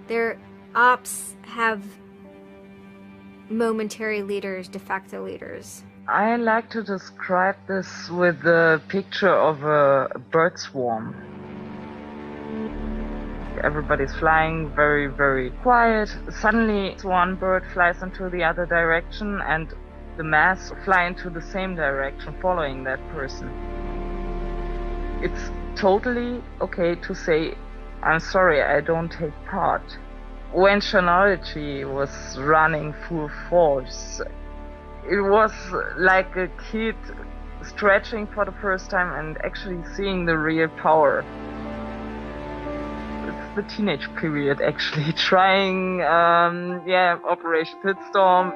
Their ops have momentary leaders, de facto leaders. I like to describe this with the picture of a bird swarm. Everybody's flying very, very quiet. Suddenly one bird flies into the other direction and the mass fly into the same direction following that person. It's totally okay to say, I'm sorry, I don't take part. When Chinology was running full force, it was like a kid stretching for the first time and actually seeing the real power. It's the teenage period, actually, trying, Operation Pitstorm.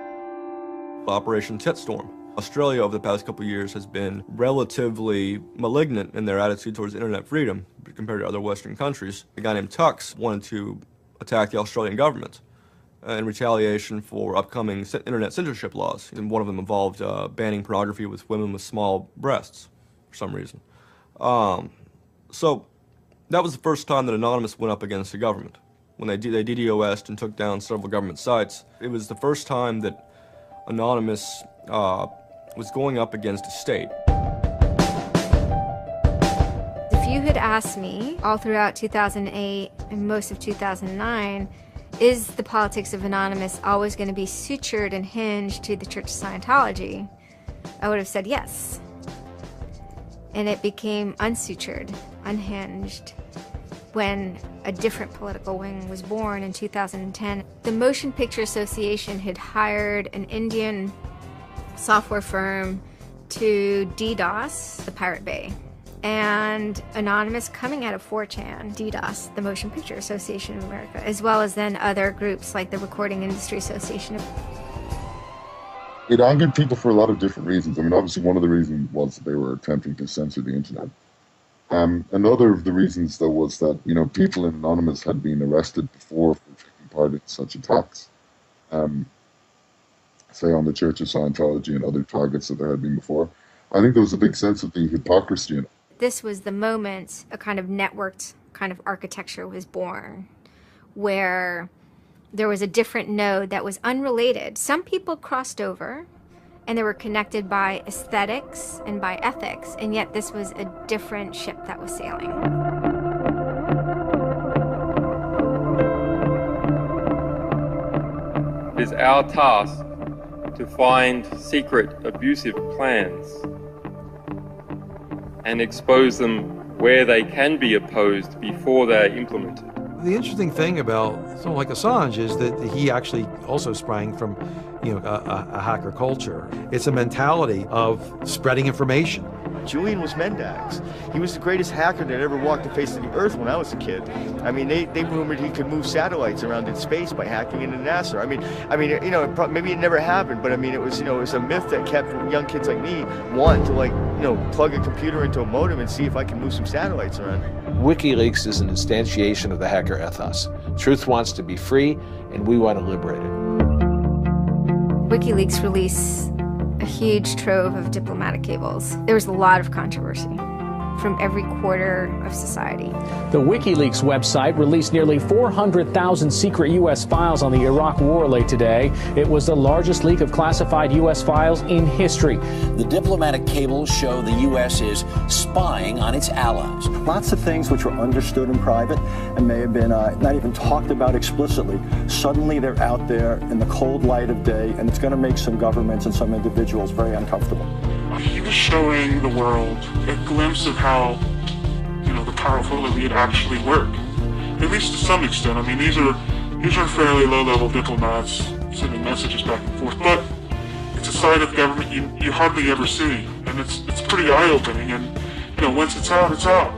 Operation Titstorm. Australia over the past couple of years has been relatively malignant in their attitude towards internet freedom compared to other Western countries. A guy named Tux wanted to attack the Australian government in retaliation for upcoming internet censorship laws. And one of them involved banning pornography with women with small breasts for some reason. So that was the first time that Anonymous went up against the government. When they DDoS'd and took down several government sites, it was the first time that Anonymous was going up against a state. If you had asked me all throughout 2008 and most of 2009, is the politics of Anonymous always going to be sutured and hinged to the Church of Scientology? I would have said yes. And it became unsutured, unhinged, when a different political wing was born in 2010. The Motion Picture Association had hired an Indian software firm to DDoS the Pirate Bay. And Anonymous, coming out of 4chan, DDoS, the Motion Picture Association of America, as well as then other groups like the Recording Industry Association. It angered people for a lot of different reasons. I mean, obviously one of the reasons was that they were attempting to censor the internet. Another of the reasons, though, was that, you know, people in Anonymous had been arrested before for taking part in such attacks. Say on the Church of Scientology and other targets that there had been before. I think there was a big sense of the hypocrisy in it. This was the moment a kind of networked kind of architecture was born, where there was a different node that was unrelated. Some people crossed over, and they were connected by aesthetics and by ethics, and yet this was a different ship that was sailing. It is our task to find secret, abusive plans and expose them where they can be opposed before they are implemented. The interesting thing about someone like Assange is that he actually also sprang from, you know, a hacker culture. It's a mentality of spreading information. Julian was Mendax. He was the greatest hacker that ever walked the face of the earth when I was a kid. I mean, they rumored he could move satellites around in space by hacking into NASA. I mean, you know, maybe it never happened, but I mean, it was, you know, it was a myth that kept young kids like me wanting to, like, you know, plug a computer into a modem and see if I can move some satellites around. WikiLeaks is an instantiation of the hacker ethos. Truth wants to be free, and we want to liberate it. WikiLeaks released a huge trove of diplomatic cables. There was a lot of controversy from every quarter of society. The WikiLeaks website released nearly 400,000 secret U.S. files on the Iraq War late today. It was the largest leak of classified U.S. files in history. The diplomatic cables show the U.S. is spying on its allies. Lots of things which were understood in private and may have been not even talked about explicitly. Suddenly they're out there in the cold light of day, and it's going to make some governments and some individuals very uncomfortable. He was showing the world a glimpse of how, you know, the powerful elite actually work. At least to some extent. I mean, these are fairly low-level diplomats sending messages back and forth, but it's a side of government you hardly ever see, and it's pretty eye-opening. And you know, once it's out, it's out.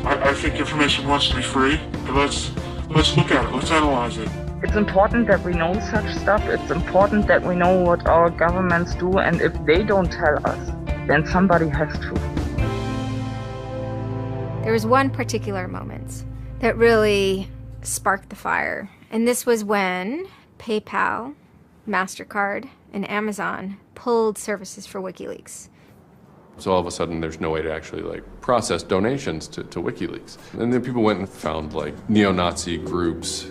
I think information wants to be free, but let's look at it. Let's analyze it. It's important that we know such stuff. It's important that we know what our governments do, and if they don't tell us, then somebody has to. There was one particular moment that really sparked the fire, and this was when PayPal, MasterCard, and Amazon pulled services for WikiLeaks. So all of a sudden there's no way to actually like process donations to WikiLeaks. And then people went and found like neo-Nazi groups.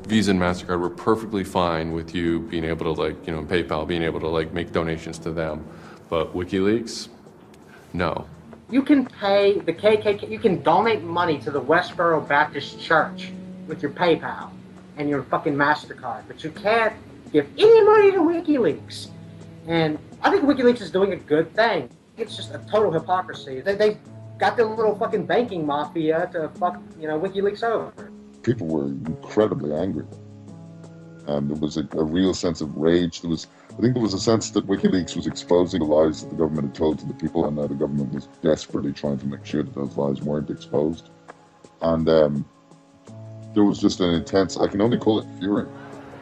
Visa and MasterCard were perfectly fine with you being able to, like, you know, PayPal being able to like make donations to them. But WikiLeaks, no. You can pay the KKK, you can donate money to the Westboro Baptist Church with your PayPal and your fucking MasterCard, but you can't give any money to WikiLeaks. And I think WikiLeaks is doing a good thing. It's just a total hypocrisy. They got their little fucking banking mafia to fuck, you know, WikiLeaks over. People were incredibly angry. There was a real sense of rage. I think there was a sense that WikiLeaks was exposing the lies that the government had told to the people, and the government was desperately trying to make sure that those lies weren't exposed. And there was just an intense, I can only call it fury.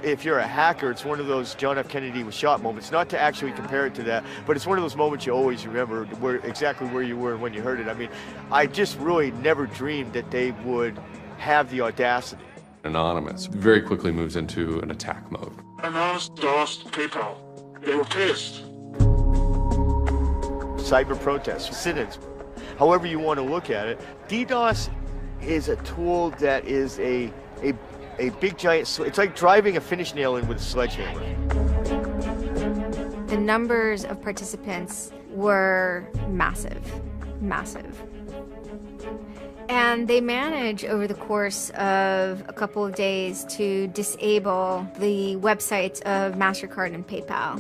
If you're a hacker, it's one of those John F. Kennedy was shot moments, not to actually compare it to that, but it's one of those moments you always remember exactly where you were when you heard it. I mean, I just really never dreamed that they would have the audacity. Anonymous very quickly moves into an attack mode. Anonymous DOSed PayPal. They were pissed. Cyber protests, sit-ins, however you want to look at it. DDoS is a tool that is a big giant, it's like driving a finish nail in with a sledgehammer. The numbers of participants were massive, massive. And they managed over the course of a couple of days to disable the websites of MasterCard and PayPal.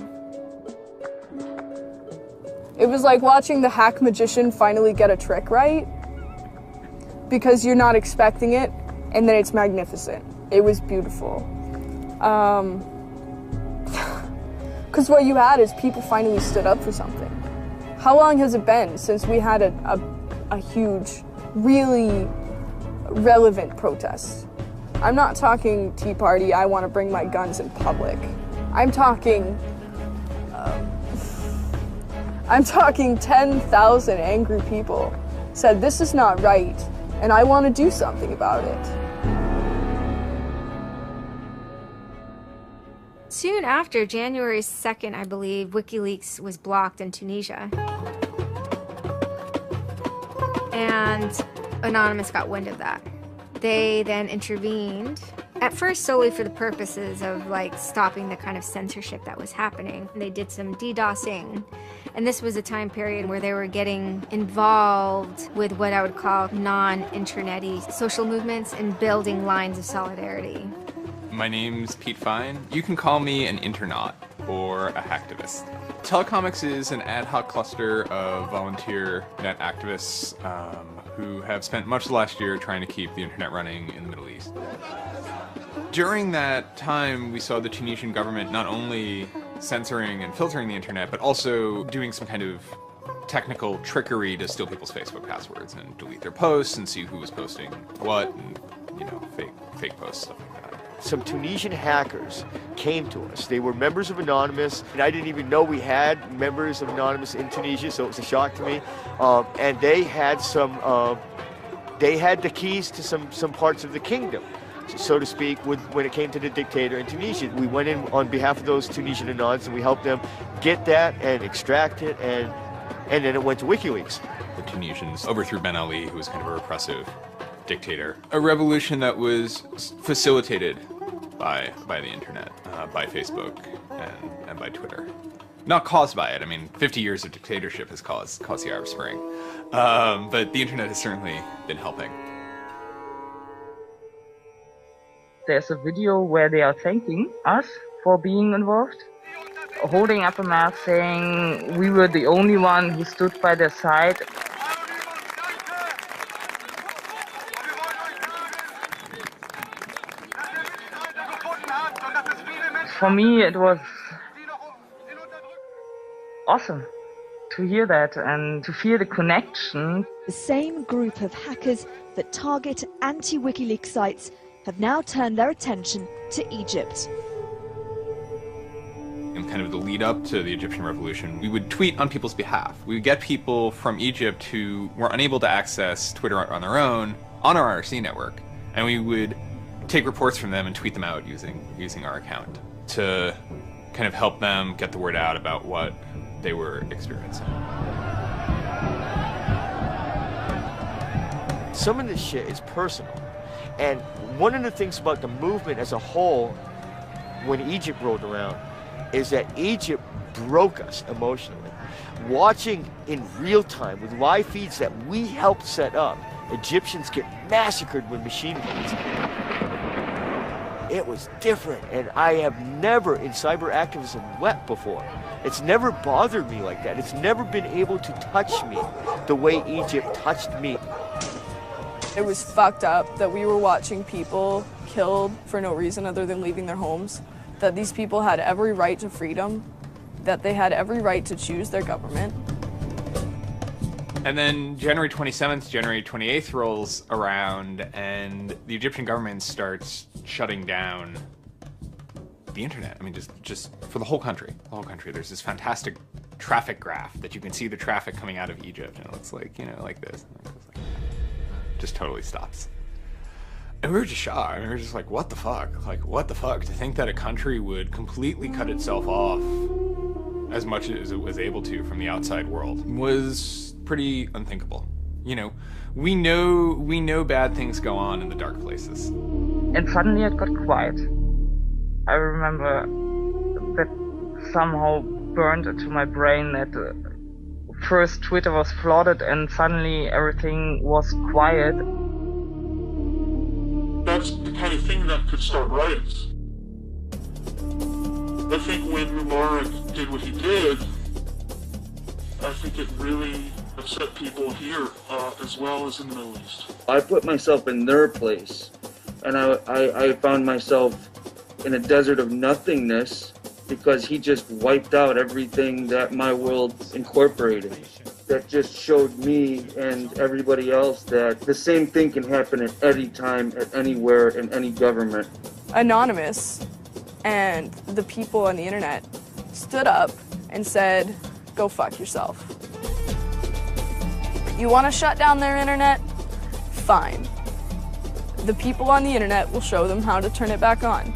It was like watching the hack magician finally get a trick right, because you're not expecting it, and then it's magnificent. It was beautiful. Because what you had is people finally stood up for something. How long has it been since we had a huge, really relevant protest? I'm not talking Tea Party, I want to bring my guns in public. I'm talking 10,000 angry people said this is not right, and I want to do something about it. Soon after, January 2nd, I believe, WikiLeaks was blocked in Tunisia. And Anonymous got wind of that. They then intervened, at first solely for the purposes of like stopping the kind of censorship that was happening. They did some DDoSing, and this was a time period where they were getting involved with what I would call non-internet-y social movements and building lines of solidarity. My name's Pete Fine. You can call me an internaut or a hacktivist. Telecomics is an ad hoc cluster of volunteer net activists who have spent much of the last year trying to keep the internet running in the Middle East. During that time, we saw the Tunisian government not only censoring and filtering the internet, but also doing some kind of technical trickery to steal people's Facebook passwords and delete their posts and see who was posting what, and, you know, fake posts, stuff like that. Some Tunisian hackers came to us. They were members of Anonymous, and I didn't even know we had members of Anonymous in Tunisia, so it was a shock to me. And they had they had the keys to some parts of the kingdom, so to speak, when it came to the dictator in Tunisia. We went in on behalf of those Tunisian Anons, and we helped them get that and extract it, and then it went to WikiLeaks. The Tunisians overthrew Ben Ali, who was kind of a repressive dictator. A revolution that was facilitated by the internet, by Facebook and by Twitter. Not caused by it. I mean, 50 years of dictatorship has caused the Arab Spring. But the internet has certainly been helping. There's a video where they are thanking us for being involved, holding up a map saying we were the only one who stood by their side. For me, it was awesome to hear that and to feel the connection. The same group of hackers that target anti-WikiLeaks sites have now turned their attention to Egypt. In kind of the lead up to the Egyptian revolution, we would tweet on people's behalf. We would get people from Egypt who were unable to access Twitter on their own on our IRC network, and we would take reports from them and tweet them out using our account to kind of help them get the word out about what they were experiencing. Some of this shit is personal. And one of the things about the movement as a whole, when Egypt rolled around, is that Egypt broke us emotionally. Watching in real time with live feeds that we helped set up, Egyptians get massacred with machine guns. It was different, and I have never in cyber activism wept before. It's never bothered me like that. It's never been able to touch me the way Egypt touched me. It was fucked up that we were watching people killed for no reason other than leaving their homes, that these people had every right to freedom, that they had every right to choose their government. And then January 27th, January 28th rolls around, and the Egyptian government starts shutting down the internet. I mean, just for the whole country. The whole country. There's this fantastic traffic graph that you can see the traffic coming out of Egypt, and it looks like, you know, like this. Just totally stops. And we were just shocked. I mean, we were just like, what the fuck? Like, what the fuck? To think that a country would completely cut itself off as much as it was able to from the outside world was pretty unthinkable. You know, we know bad things go on in the dark places. And suddenly it got quiet. I remember that somehow burned into my brain that first Twitter was flooded and suddenly everything was quiet. That's the kind of thing that could start riots. I think when Mubarak did what he did, I think it really upset people here as well as in the Middle East. I put myself in their place, and I found myself in a desert of nothingness because he just wiped out everything that my world incorporated. That just showed me and everybody else that the same thing can happen at any time, at anywhere, in any government. Anonymous and the people on the internet stood up and said, go fuck yourself. You want to shut down their internet? Fine. The people on the internet will show them how to turn it back on.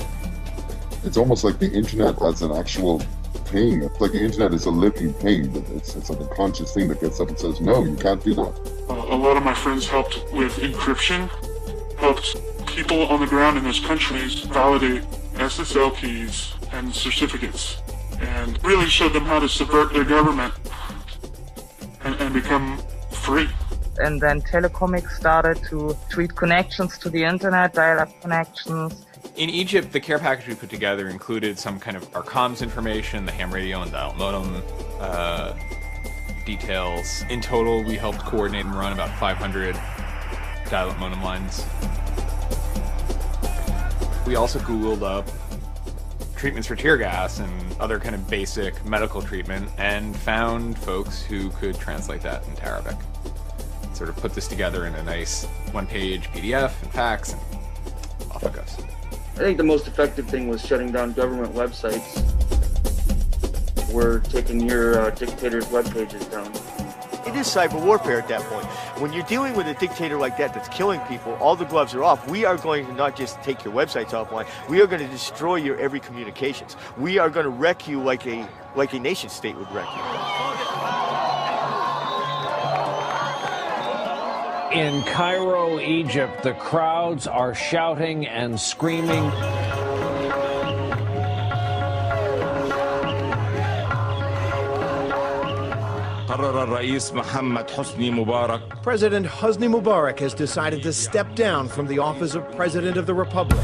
It's almost like the internet as an actual thing. It's like the internet is a living thing. It's like a conscious thing that gets up and says, no, you can't do that. A lot of my friends helped with encryption, helped people on the ground in those countries validate SSL keys and certificates, and really showed them how to subvert their government and become free. And then Telecomics started to tweet connections to the internet, dial-up connections. In Egypt, the care package we put together included some kind of our comms information, the ham radio and dial modem details. In total, we helped coordinate and run about 500 dial-up modem lines. We also Googled up treatments for tear gas and other kind of basic medical treatment and found folks who could translate that into Arabic. Sort of put this together in a nice one-page PDF and fax, and off it goes. I think the most effective thing was shutting down government websites. We're taking your dictator's web pages down. It is cyber warfare at that point. When you're dealing with a dictator like that that's killing people, all the gloves are off. We are going to not just take your websites offline, we are going to destroy your every communications. We are going to wreck you like a nation state would wreck you. In Cairo, Egypt, the crowds are shouting and screaming. President Hosni Mubarak has decided to step down from the office of President of the Republic.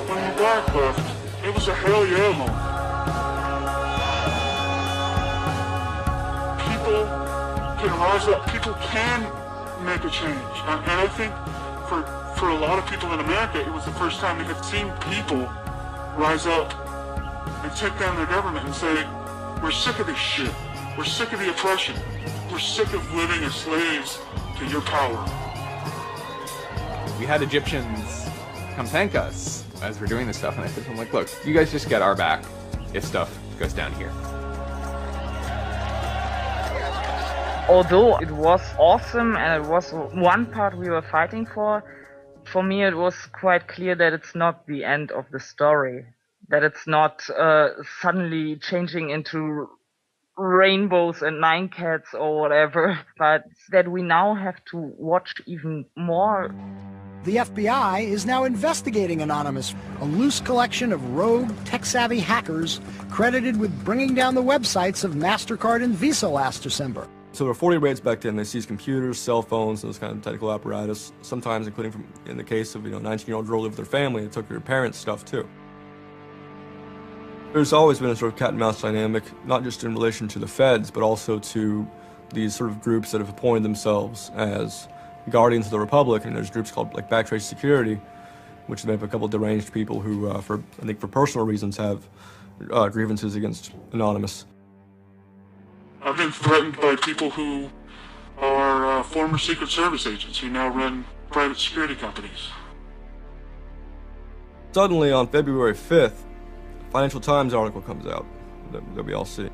When Mubarak left, it was a hell yeah moment. People can rise up, people can make a change. And I think for a lot of people in America, it was the first time they had seen people rise up and take down their government and say, we're sick of this shit. We're sick of the oppression. We're sick of living as slaves to your power. We had Egyptians come thank us as we're doing this stuff, and I said to them, like, look, you guys just get our back if stuff goes down here. Although it was awesome and it was one part we were fighting for me it was quite clear that it's not the end of the story. That it's not suddenly changing into rainbows and nine cats or whatever, but that we now have to watch even more. The FBI is now investigating Anonymous, a loose collection of rogue, tech-savvy hackers credited with bringing down the websites of MasterCard and Visa last December. So there were 40 raids back then. They seized computers, cell phones, those kind of technical apparatus, sometimes including in the case of, a 19-year-old girl lived with their family, they took her parents' stuff too. There's always been a sort of cat and mouse dynamic, not just in relation to the feds, but also to these sort of groups that have appointed themselves as guardians of the Republic, and there's groups called like Backtrace Security, which is made up of a couple of deranged people who, I think for personal reasons, have grievances against Anonymous. I've been threatened by people who are former Secret Service agents who now run private security companies. Suddenly, on February 5th, a Financial Times article comes out that we all see.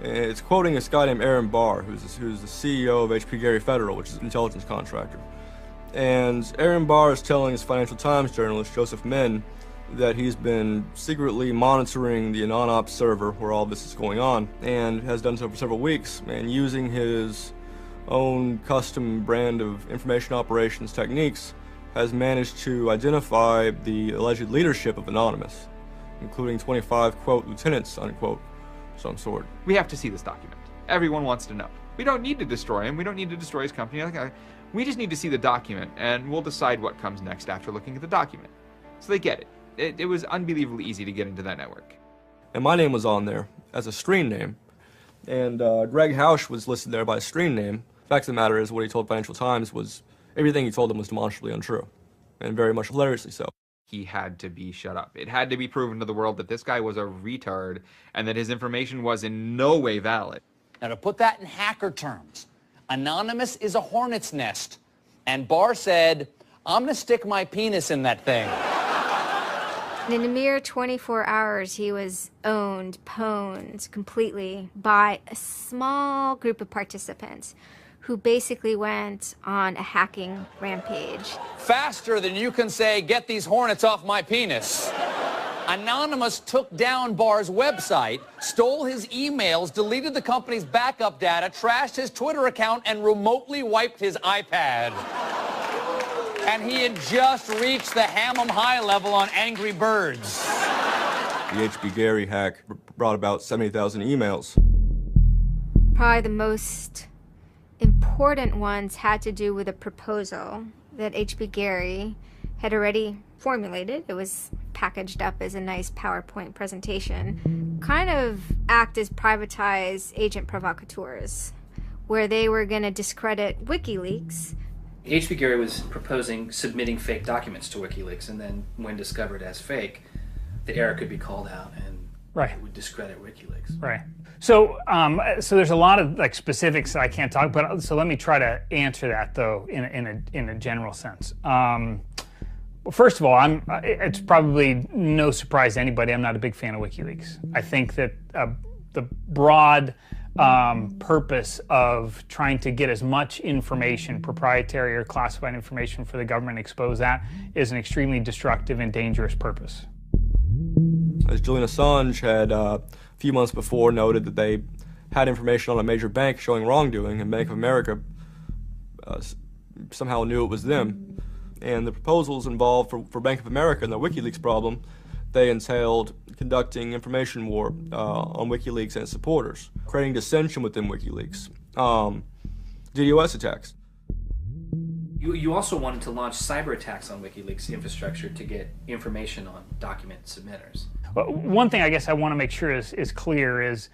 It's quoting this guy named Aaron Barr, who's the CEO of HP Gary Federal, which is an intelligence contractor. And Aaron Barr is telling his Financial Times journalist, Joseph Min, that he's been secretly monitoring the AnonOps server where all this is going on, and has done so for several weeks, and using his own custom brand of information operations techniques, has managed to identify the alleged leadership of Anonymous, including 25, quote, lieutenants, unquote, of some sort. We have to see this document. Everyone wants to know. We don't need to destroy him. We don't need to destroy his company. We just need to see the document, and we'll decide what comes next after looking at the document. So they get it. It was unbelievably easy to get into that network. And my name was on there as a screen name, and Greg Hausch was listed there by a screen name. The fact of the matter is, what he told Financial Times was everything he told them was demonstrably untrue, and very much hilariously so. He had to be shut up. It had to be proven to the world that this guy was a retard and that his information was in no way valid. Now, to put that in hacker terms, Anonymous is a hornet's nest, and Barr said, "I'm gonna stick my penis in that thing." In a mere 24 hours, he was owned, pwned completely by a small group of participants who basically went on a hacking rampage. Faster than you can say, "Get these hornets off my penis." Anonymous took down Barr's website, stole his emails, deleted the company's backup data, trashed his Twitter account, and remotely wiped his iPad. And he had just reached the Hammam high level on Angry Birds. The HB Gary hack brought about 70,000 emails. Probably the most important ones had to do with a proposal that HB Gary had already formulated. It was packaged up as a nice PowerPoint presentation, kind of act as privatized agent provocateurs, where they were going to discredit WikiLeaks. HB Gary was proposing submitting fake documents to WikiLeaks, and then when discovered as fake, the error could be called out and it would discredit WikiLeaks. Right. So, so there's a lot of like specifics that I can't talk about. So let me try to answer that though in a general sense. Well, first of all, it's probably no surprise to anybody, I'm not a big fan of WikiLeaks. I think that the broad purpose of trying to get as much information, proprietary or classified information for the government, expose that, is an extremely destructive and dangerous purpose. As Julian Assange had a few months before noted that they had information on a major bank showing wrongdoing, and Bank of America somehow knew it was them. And the proposals involved for Bank of America and the WikiLeaks problem, they entailed conducting information war on WikiLeaks and its supporters, creating dissension within WikiLeaks, DDoS attacks. You also wanted to launch cyber attacks on WikiLeaks infrastructure to get information on document submitters. Well, one thing I guess I want to make sure is clear is,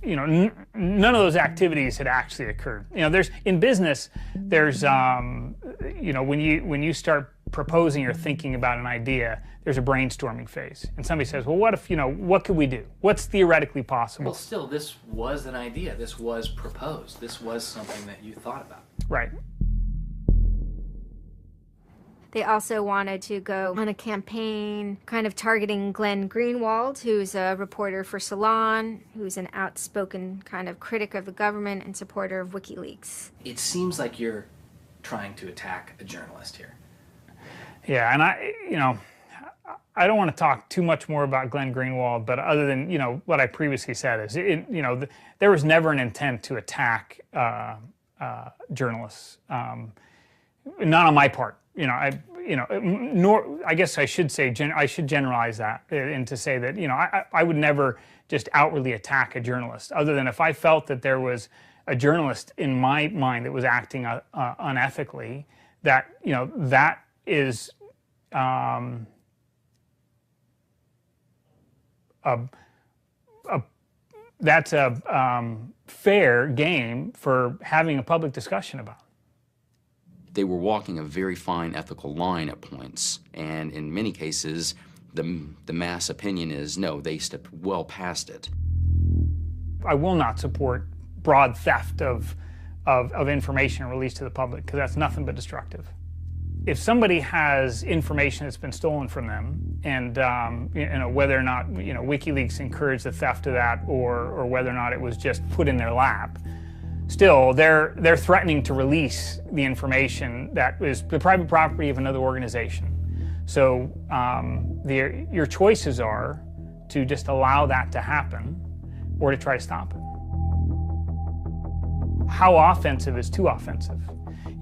you know, none of those activities had actually occurred. You know, in business, there's you know, when you start proposing or thinking about an idea, there's a brainstorming phase, and somebody says, well, what if, you know, what could we do? What's theoretically possible? Well, still, this was an idea. This was proposed. This was something that you thought about. Right. They also wanted to go on a campaign kind of targeting Glenn Greenwald, who's a reporter for Salon, who's an outspoken kind of critic of the government and supporter of WikiLeaks. It seems like you're trying to attack a journalist here. Yeah, and I don't want to talk too much more about Glenn Greenwald, but other than, you know, what I previously said is, you know, there was never an intent to attack journalists, not on my part. You know, nor I guess I should say I should generalize that and to say that, you know, I would never just outwardly attack a journalist, other than if I felt that there was a journalist in my mind that was acting unethically. That, you know, that is that's a fair game for having a public discussion about. They were walking a very fine ethical line at points, and in many cases, the mass opinion is, no, they stepped well past it. I will not support broad theft of information released to the public, because that's nothing but destructive. if somebody has information that's been stolen from them, and whether or not WikiLeaks encouraged the theft of that, or whether or not it was just put in their lap, still they're threatening to release the information that is the private property of another organization. So your choices are to just allow that to happen, or to try to stop it. How offensive is too offensive?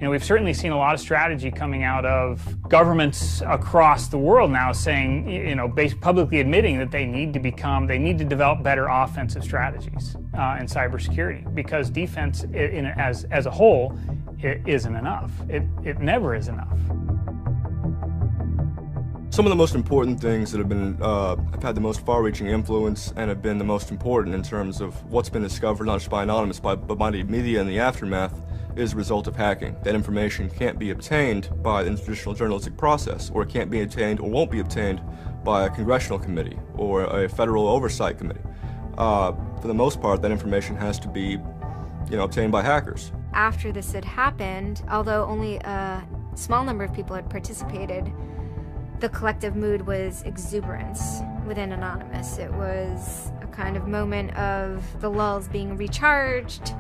We've certainly seen a lot of strategy coming out of governments across the world now saying, publicly admitting that they need to develop better offensive strategies in cybersecurity, because defense as a whole, it isn't enough. It never is enough. Some of the most important things that have had the most far-reaching influence and have been the most important in terms of what's been discovered, not just by Anonymous, but by the media in the aftermath, is the result of hacking. That information can't be obtained by the traditional journalistic process, or it can't be obtained or won't be obtained by a congressional committee or a federal oversight committee. For the most part, that information has to be, obtained by hackers. After this had happened, although only a small number of people had participated, the collective mood was exuberance within Anonymous. It was a kind of moment of the lulls being recharged,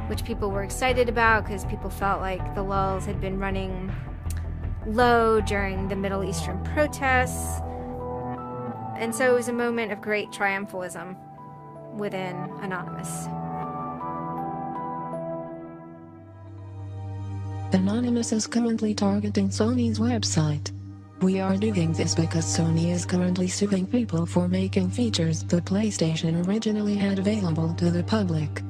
which people were excited about because people felt like the lulls had been running low during the Middle Eastern protests. And so it was a moment of great triumphalism within Anonymous. Anonymous is currently targeting Sony's website. We are doing this because Sony is currently suing people for making features the PlayStation originally had available to the public.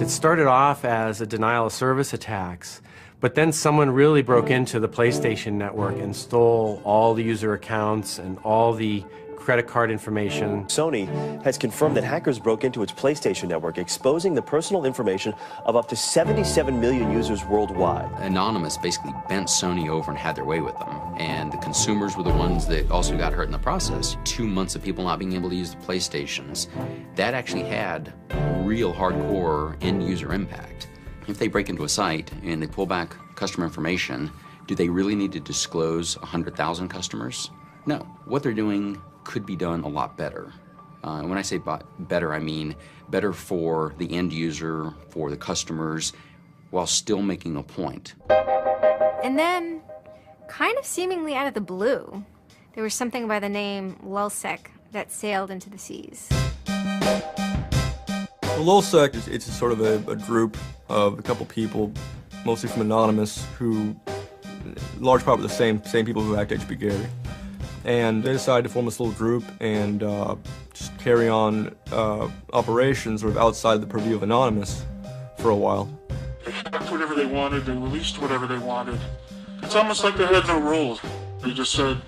It started off as a denial of service attacks, but then someone really broke into the PlayStation network and stole all the user accounts and all the credit card information. Sony has confirmed that hackers broke into its PlayStation network, exposing the personal information of up to 77 million users worldwide. Anonymous basically bent Sony over and had their way with them, and the consumers were the ones that also got hurt in the process. 2 months of people not being able to use the PlayStations, that actually had real hardcore end-user impact. If they break into a site and they pull back customer information, do they really need to disclose 100,000 customers? No. What they're doing could be done a lot better. And when I say better, I mean better for the end user, for the customers, while still making a point. And then, kind of seemingly out of the blue, there was something by the name LulzSec that sailed into the seas. Well, LulzSec, it's sort of a group of a couple people, mostly from Anonymous, who, large part of the same people who hacked HB Gary. And they decided to form this little group and just carry on operations sort of outside the purview of Anonymous for a while. They hacked whatever they wanted, they released whatever they wanted. It's almost like they had no rules. They just said,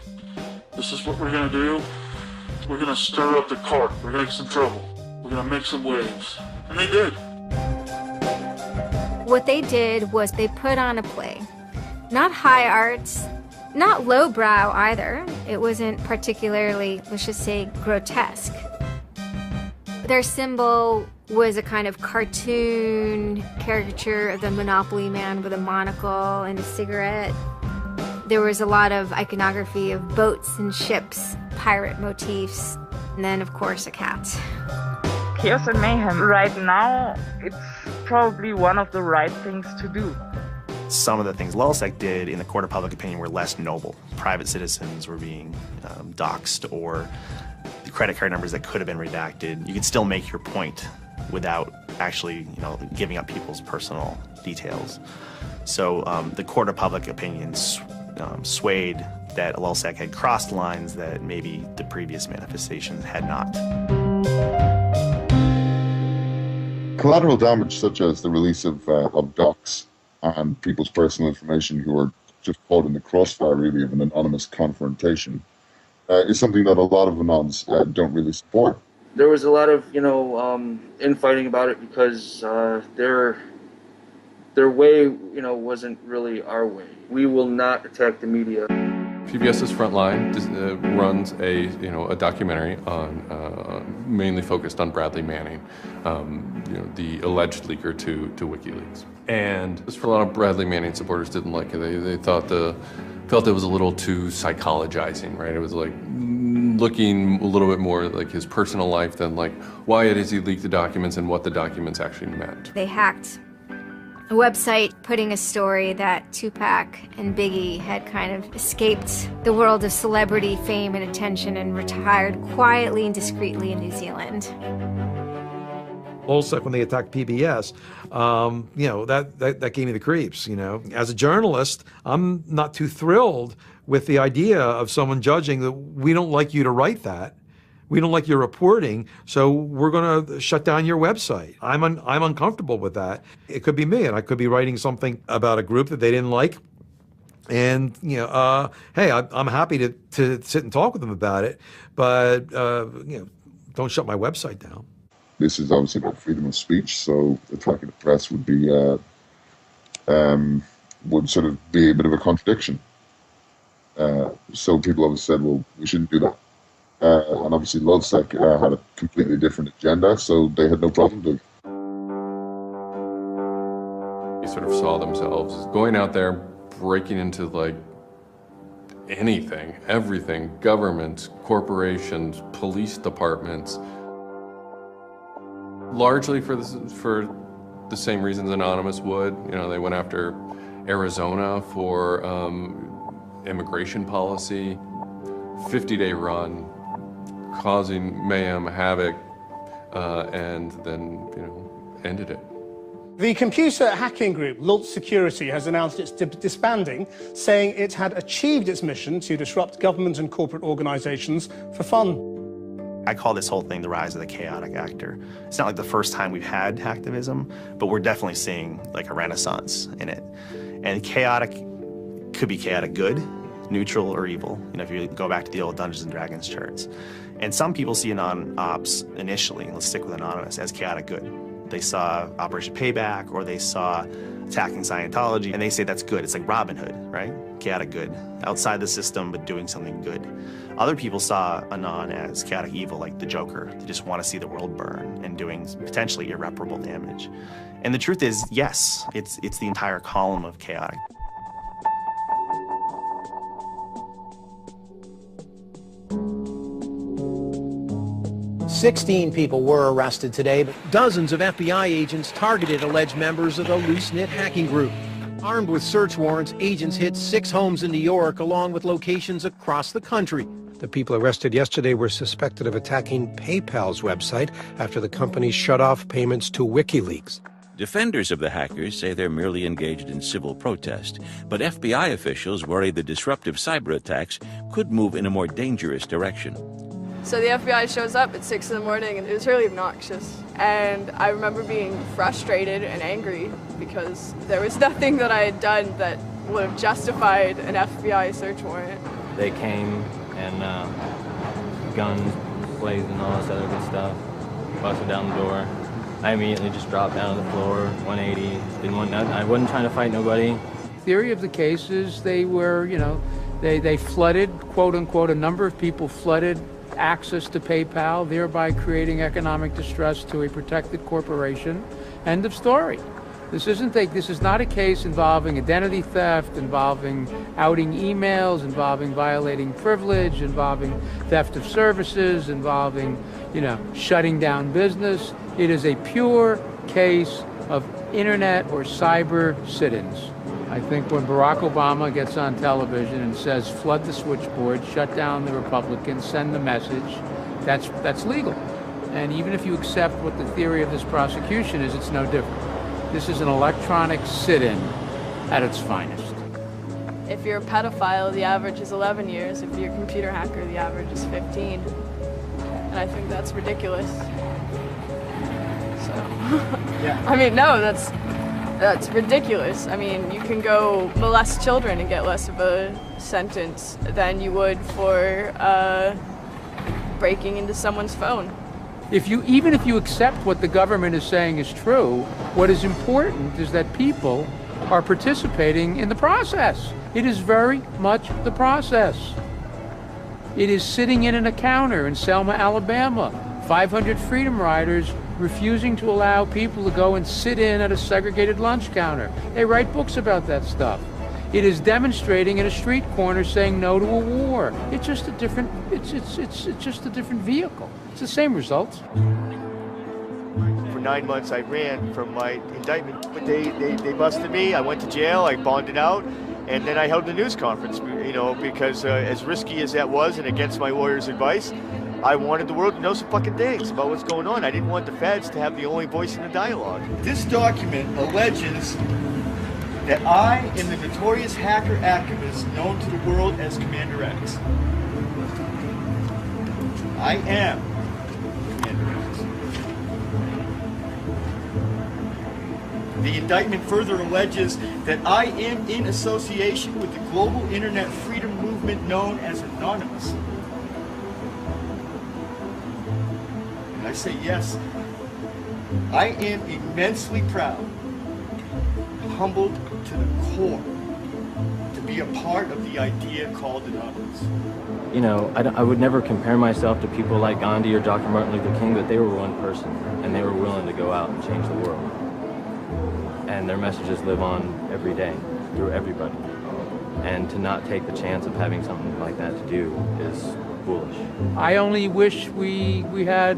this is what we're going to do. We're going to stir up the cart. We're going to get some trouble. We're going to make some waves. And they did. What they did was they put on a play. Not high arts, not lowbrow either. It wasn't particularly, let's just say, grotesque. Their symbol was a kind of cartoon caricature of the Monopoly man with a monocle and a cigarette. There was a lot of iconography of boats and ships, pirate motifs, and then, of course, a cat. Chaos and mayhem. Right now, it's probably one of the right things to do. Some of the things LulzSec did in the court of public opinion were less noble. Private citizens were being doxxed, or the credit card numbers that could have been redacted. You could still make your point without actually, giving up people's personal details. So the court of public opinion swayed that LulzSec had crossed lines that maybe the previous manifestations had not. Collateral damage, such as the release of docs and people's personal information who are just caught in the crossfire, really, of an anonymous confrontation, is something that a lot of Anons don't really support. There was a lot of, infighting about it because their way, wasn't really our way. We will not attack the media. PBS's Frontline runs a documentary on mainly focused on Bradley Manning, the alleged leaker to WikiLeaks. And for a lot of Bradley Manning supporters didn't like it. They felt it was a little too psychologizing, right? It was like looking a little bit more like his personal life than like why does he leak the documents and what the documents actually meant. They hacked a website putting a story that Tupac and Biggie had kind of escaped the world of celebrity fame and attention and retired quietly and discreetly in New Zealand. Also, when they attacked PBS, you know, that gave me the creeps, you know. As a journalist, I'm not too thrilled with the idea of someone judging that we don't like you to write that. We don't like your reporting, so we're going to shut down your website. I'm uncomfortable with that. It could be me, and I could be writing something about a group that they didn't like. And, you know, hey, I'm happy to sit and talk with them about it, but, you know, don't shut my website down. This is obviously about freedom of speech, so attacking the press would be would sort of be a bit of a contradiction. So people always said, well, we shouldn't do that. And obviously LulzSec had a completely different agenda, so they had no problem doing it. They sort of saw themselves as going out there, breaking into like anything, everything, governments, corporations, police departments, largely for the same reasons Anonymous would. You know, they went after Arizona for immigration policy, 50-day run, causing mayhem, havoc, and then, you know, ended it. The computer hacking group Lulz Security has announced it's disbanding, saying it had achieved its mission to disrupt government and corporate organizations for fun. I call this whole thing the rise of the chaotic actor. It's not like the first time we've had hacktivism, but we're definitely seeing like a renaissance in it. And chaotic could be chaotic good, neutral, or evil. You know, if you go back to the old Dungeons and Dragons charts. And some people see Anon-Ops initially, let's stick with Anonymous, as chaotic good. They saw Operation Payback, or they saw attacking Scientology, and they say that's good. It's like Robin Hood, right? Chaotic good. Outside the system, but doing something good. Other people saw Anon as chaotic evil, like the Joker. They just want to see the world burn and doing potentially irreparable damage. And the truth is, yes, it's the entire column of chaotic. "16 people were arrested today, but dozens of FBI agents targeted alleged members of the loose-knit hacking group. Armed with search warrants, agents hit 6 homes in New York, along with locations across the country. The people arrested yesterday were suspected of attacking PayPal's website after the company shut off payments to WikiLeaks. Defenders of the hackers say they're merely engaged in civil protest, but FBI officials worry the disruptive cyber attacks could move in a more dangerous direction. So the FBI shows up at 6 in the morning, and it was really obnoxious. And I remember being frustrated and angry because there was nothing that I had done that would have justified an FBI search warrant. They came and guns blazing, all this other good stuff, busted down the door. I immediately just dropped down to the floor, 180, didn't want nothing. I wasn't trying to fight nobody. Theory of the case is they were, you know, they flooded, quote unquote, a number of people flooded access to PayPal, thereby creating economic distress to a protected corporation. End of story. This is not a case involving identity theft, involving outing emails, involving violating privilege, involving theft of services, involving, you know, shutting down business. It is a pure case of internet or cyber sit-ins. I think when Barack Obama gets on television and says, flood the switchboard, shut down the Republicans, send the message, that's legal. And even if you accept what the theory of this prosecution is, it's no different. This is an electronic sit-in at its finest. If you're a pedophile, the average is 11 years. If you're a computer hacker, the average is 15. And I think that's ridiculous. So, yeah. I mean, no, that's ridiculous. I mean, you can go molest children and get less of a sentence than you would for breaking into someone's phone. Even if you accept what the government is saying is true, what is important is that people are participating in the process. It is very much the process. It is sitting in a counter in Selma, Alabama, 500 Freedom Riders refusing to allow people to go and sit in at a segregated lunch counter. They write books about that stuff. It is demonstrating in a street corner saying no to a war. It's just a different, it's just a different vehicle. It's the same results. For 9 months I ran from my indictment, but they busted me. I went to jail, I bonded out, and then I held a news conference, you know, because as risky as that was and against my lawyer's advice, I wanted the world to know some fucking things about what's going on. I didn't want the feds to have the only voice in the dialogue. This document alleges that I am the notorious hacker activist known to the world as Commander X. I am Commander X. The indictment further alleges that I am in association with the global internet freedom movement known as Anonymous. And I say yes, I am immensely proud, humbled to the core, to be a part of the idea called Anonymous. You know, I would never compare myself to people like Gandhi or Dr. Martin Luther King, but they were one person, and they were willing to go out and change the world. And their messages live on every day, through everybody. And to not take the chance of having something like that to do is foolish. I only wish we had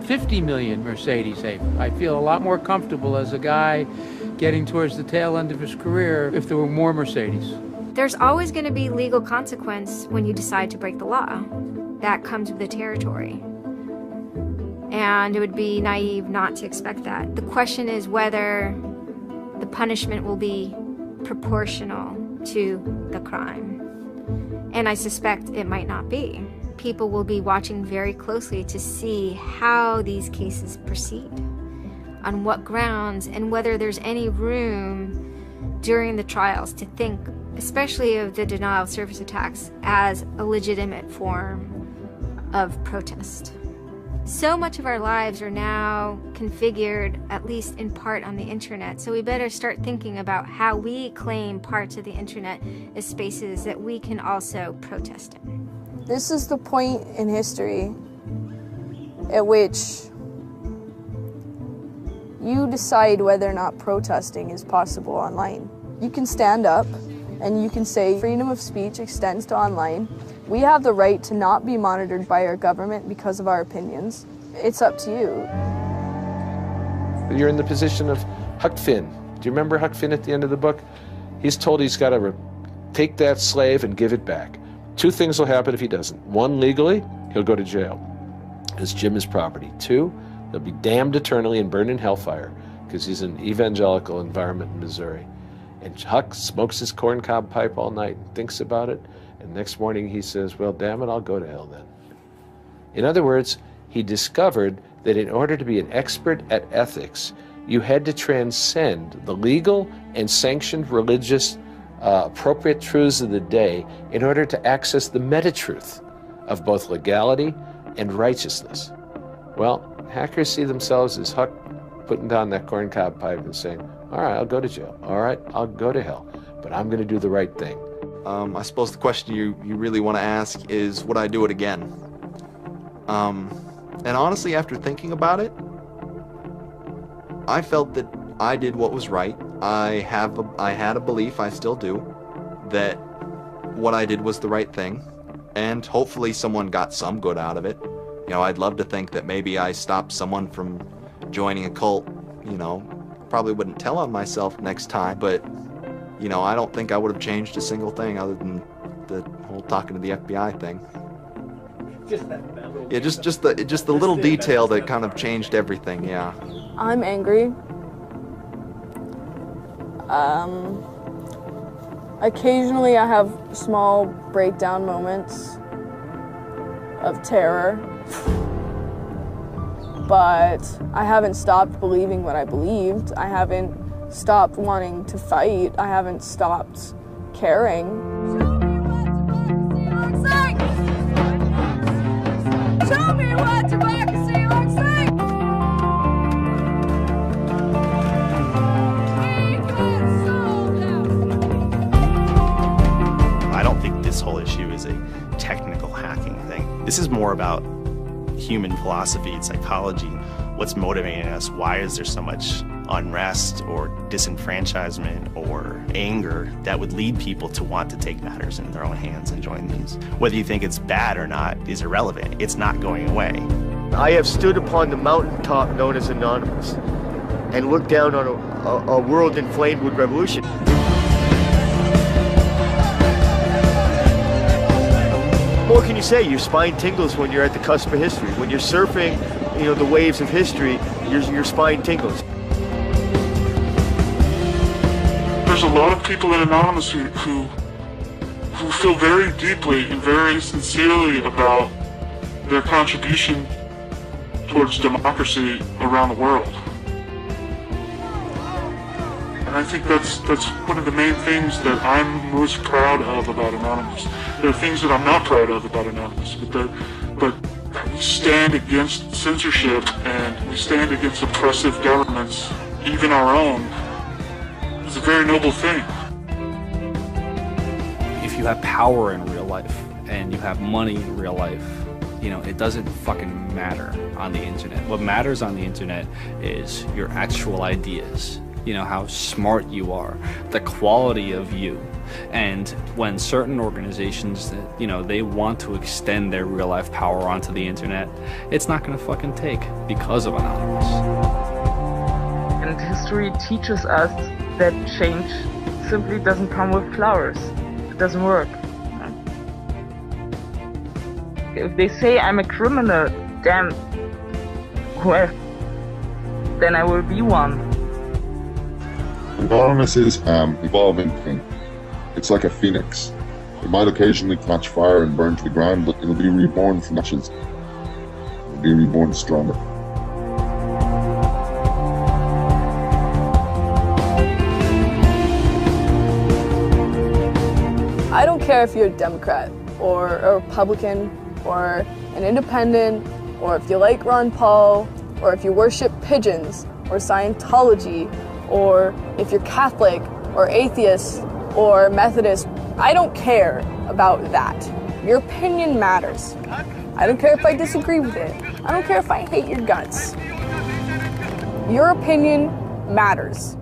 50 million Mercedes. I feel a lot more comfortable as a guy getting towards the tail end of his career if there were more Mercedes. There's always going to be legal consequence when you decide to break the law. That comes with the territory. And it would be naive not to expect that. The question is whether the punishment will be proportional to the crime. And I suspect it might not be. People will be watching very closely to see how these cases proceed, on what grounds, and whether there's any room during the trials to think, especially of the denial of service attacks, as a legitimate form of protest. So much of our lives are now configured, at least in part, on the internet, so we better start thinking about how we claim parts of the internet as spaces that we can also protest in. This is the point in history at which you decide whether or not protesting is possible online. You can stand up and you can say freedom of speech extends to online. We have the right to not be monitored by our government because of our opinions. It's up to you. You're in the position of Huck Finn. Do you remember Huck Finn at the end of the book? He's told he's got to take that slave and give it back. Two things will happen if he doesn't. One, legally, he'll go to jail, because Jim is property. Two, he'll be damned eternally and burned in hellfire, because he's an evangelical environment in Missouri. And Huck smokes his corncob pipe all night and thinks about it, and next morning he says, well, damn it, I'll go to hell then. In other words, he discovered that in order to be an expert at ethics, you had to transcend the legal and sanctioned religious appropriate truths of the day in order to access the meta-truth of both legality and righteousness. Well, hackers see themselves as Huck putting down that corncob pipe and saying, all right, I'll go to jail. All right, I'll go to hell, but I'm going to do the right thing. I suppose the question you really want to ask is, would I do it again? And honestly, after thinking about it, I felt that I did what was right. I had a belief, I still do, that what I did was the right thing, and hopefully someone got some good out of it. You know, I'd love to think that maybe I stopped someone from joining a cult. You know, probably wouldn't tell on myself next time, but you know, I don't think I would have changed a single thing other than the whole talking to the FBI thing. Yeah, just the little detail that kind of changed everything. Yeah. I'm angry. Occasionally I have small breakdown moments of terror, but I haven't stopped believing what I believed. I haven't stopped wanting to fight. I haven't stopped caring. Show me what democracy looks like! I don't think this whole issue is a technical hacking thing. This is more about human philosophy and psychology. What's motivating us? Why is there so much unrest or disenfranchisement or anger that would lead people to want to take matters in their own hands and join these? Whether you think it's bad or not is irrelevant. It's not going away. I have stood upon the mountaintop known as Anonymous and looked down on a world inflamed with revolution. What can you say? Your spine tingles when you're at the cusp of history. When you're surfing, the waves of history, your spine tingles. There's a lot of people in Anonymous who feel very deeply and very sincerely about their contribution towards democracy around the world. And I think that's one of the main things that I'm most proud of about Anonymous. There are things that I'm not proud of about Anonymous, but we stand against censorship and we stand against oppressive governments, even our own. It's a very noble thing. If you have power in real life and you have money in real life, it doesn't fucking matter on the internet. What matters on the internet is your actual ideas. How smart you are, the quality of you. And when certain organizations that, they want to extend their real life power onto the internet, it's not gonna fucking take because of Anonymous. And history teaches us that change simply doesn't come with flowers. It doesn't work. If they say I'm a criminal, damn, well, then I will be one. Anonymous is an evolving thing. It's like a phoenix. It might occasionally catch fire and burn to the ground, but it'll be reborn from ashes. It'll be reborn stronger. I don't care if you're a Democrat or a Republican or an independent, or if you like Ron Paul, or if you worship pigeons or Scientology, or if you're Catholic or atheist or Methodist. I don't care about that. Your opinion matters. I don't care if I disagree with it. I don't care if I hate your guts. Your opinion matters.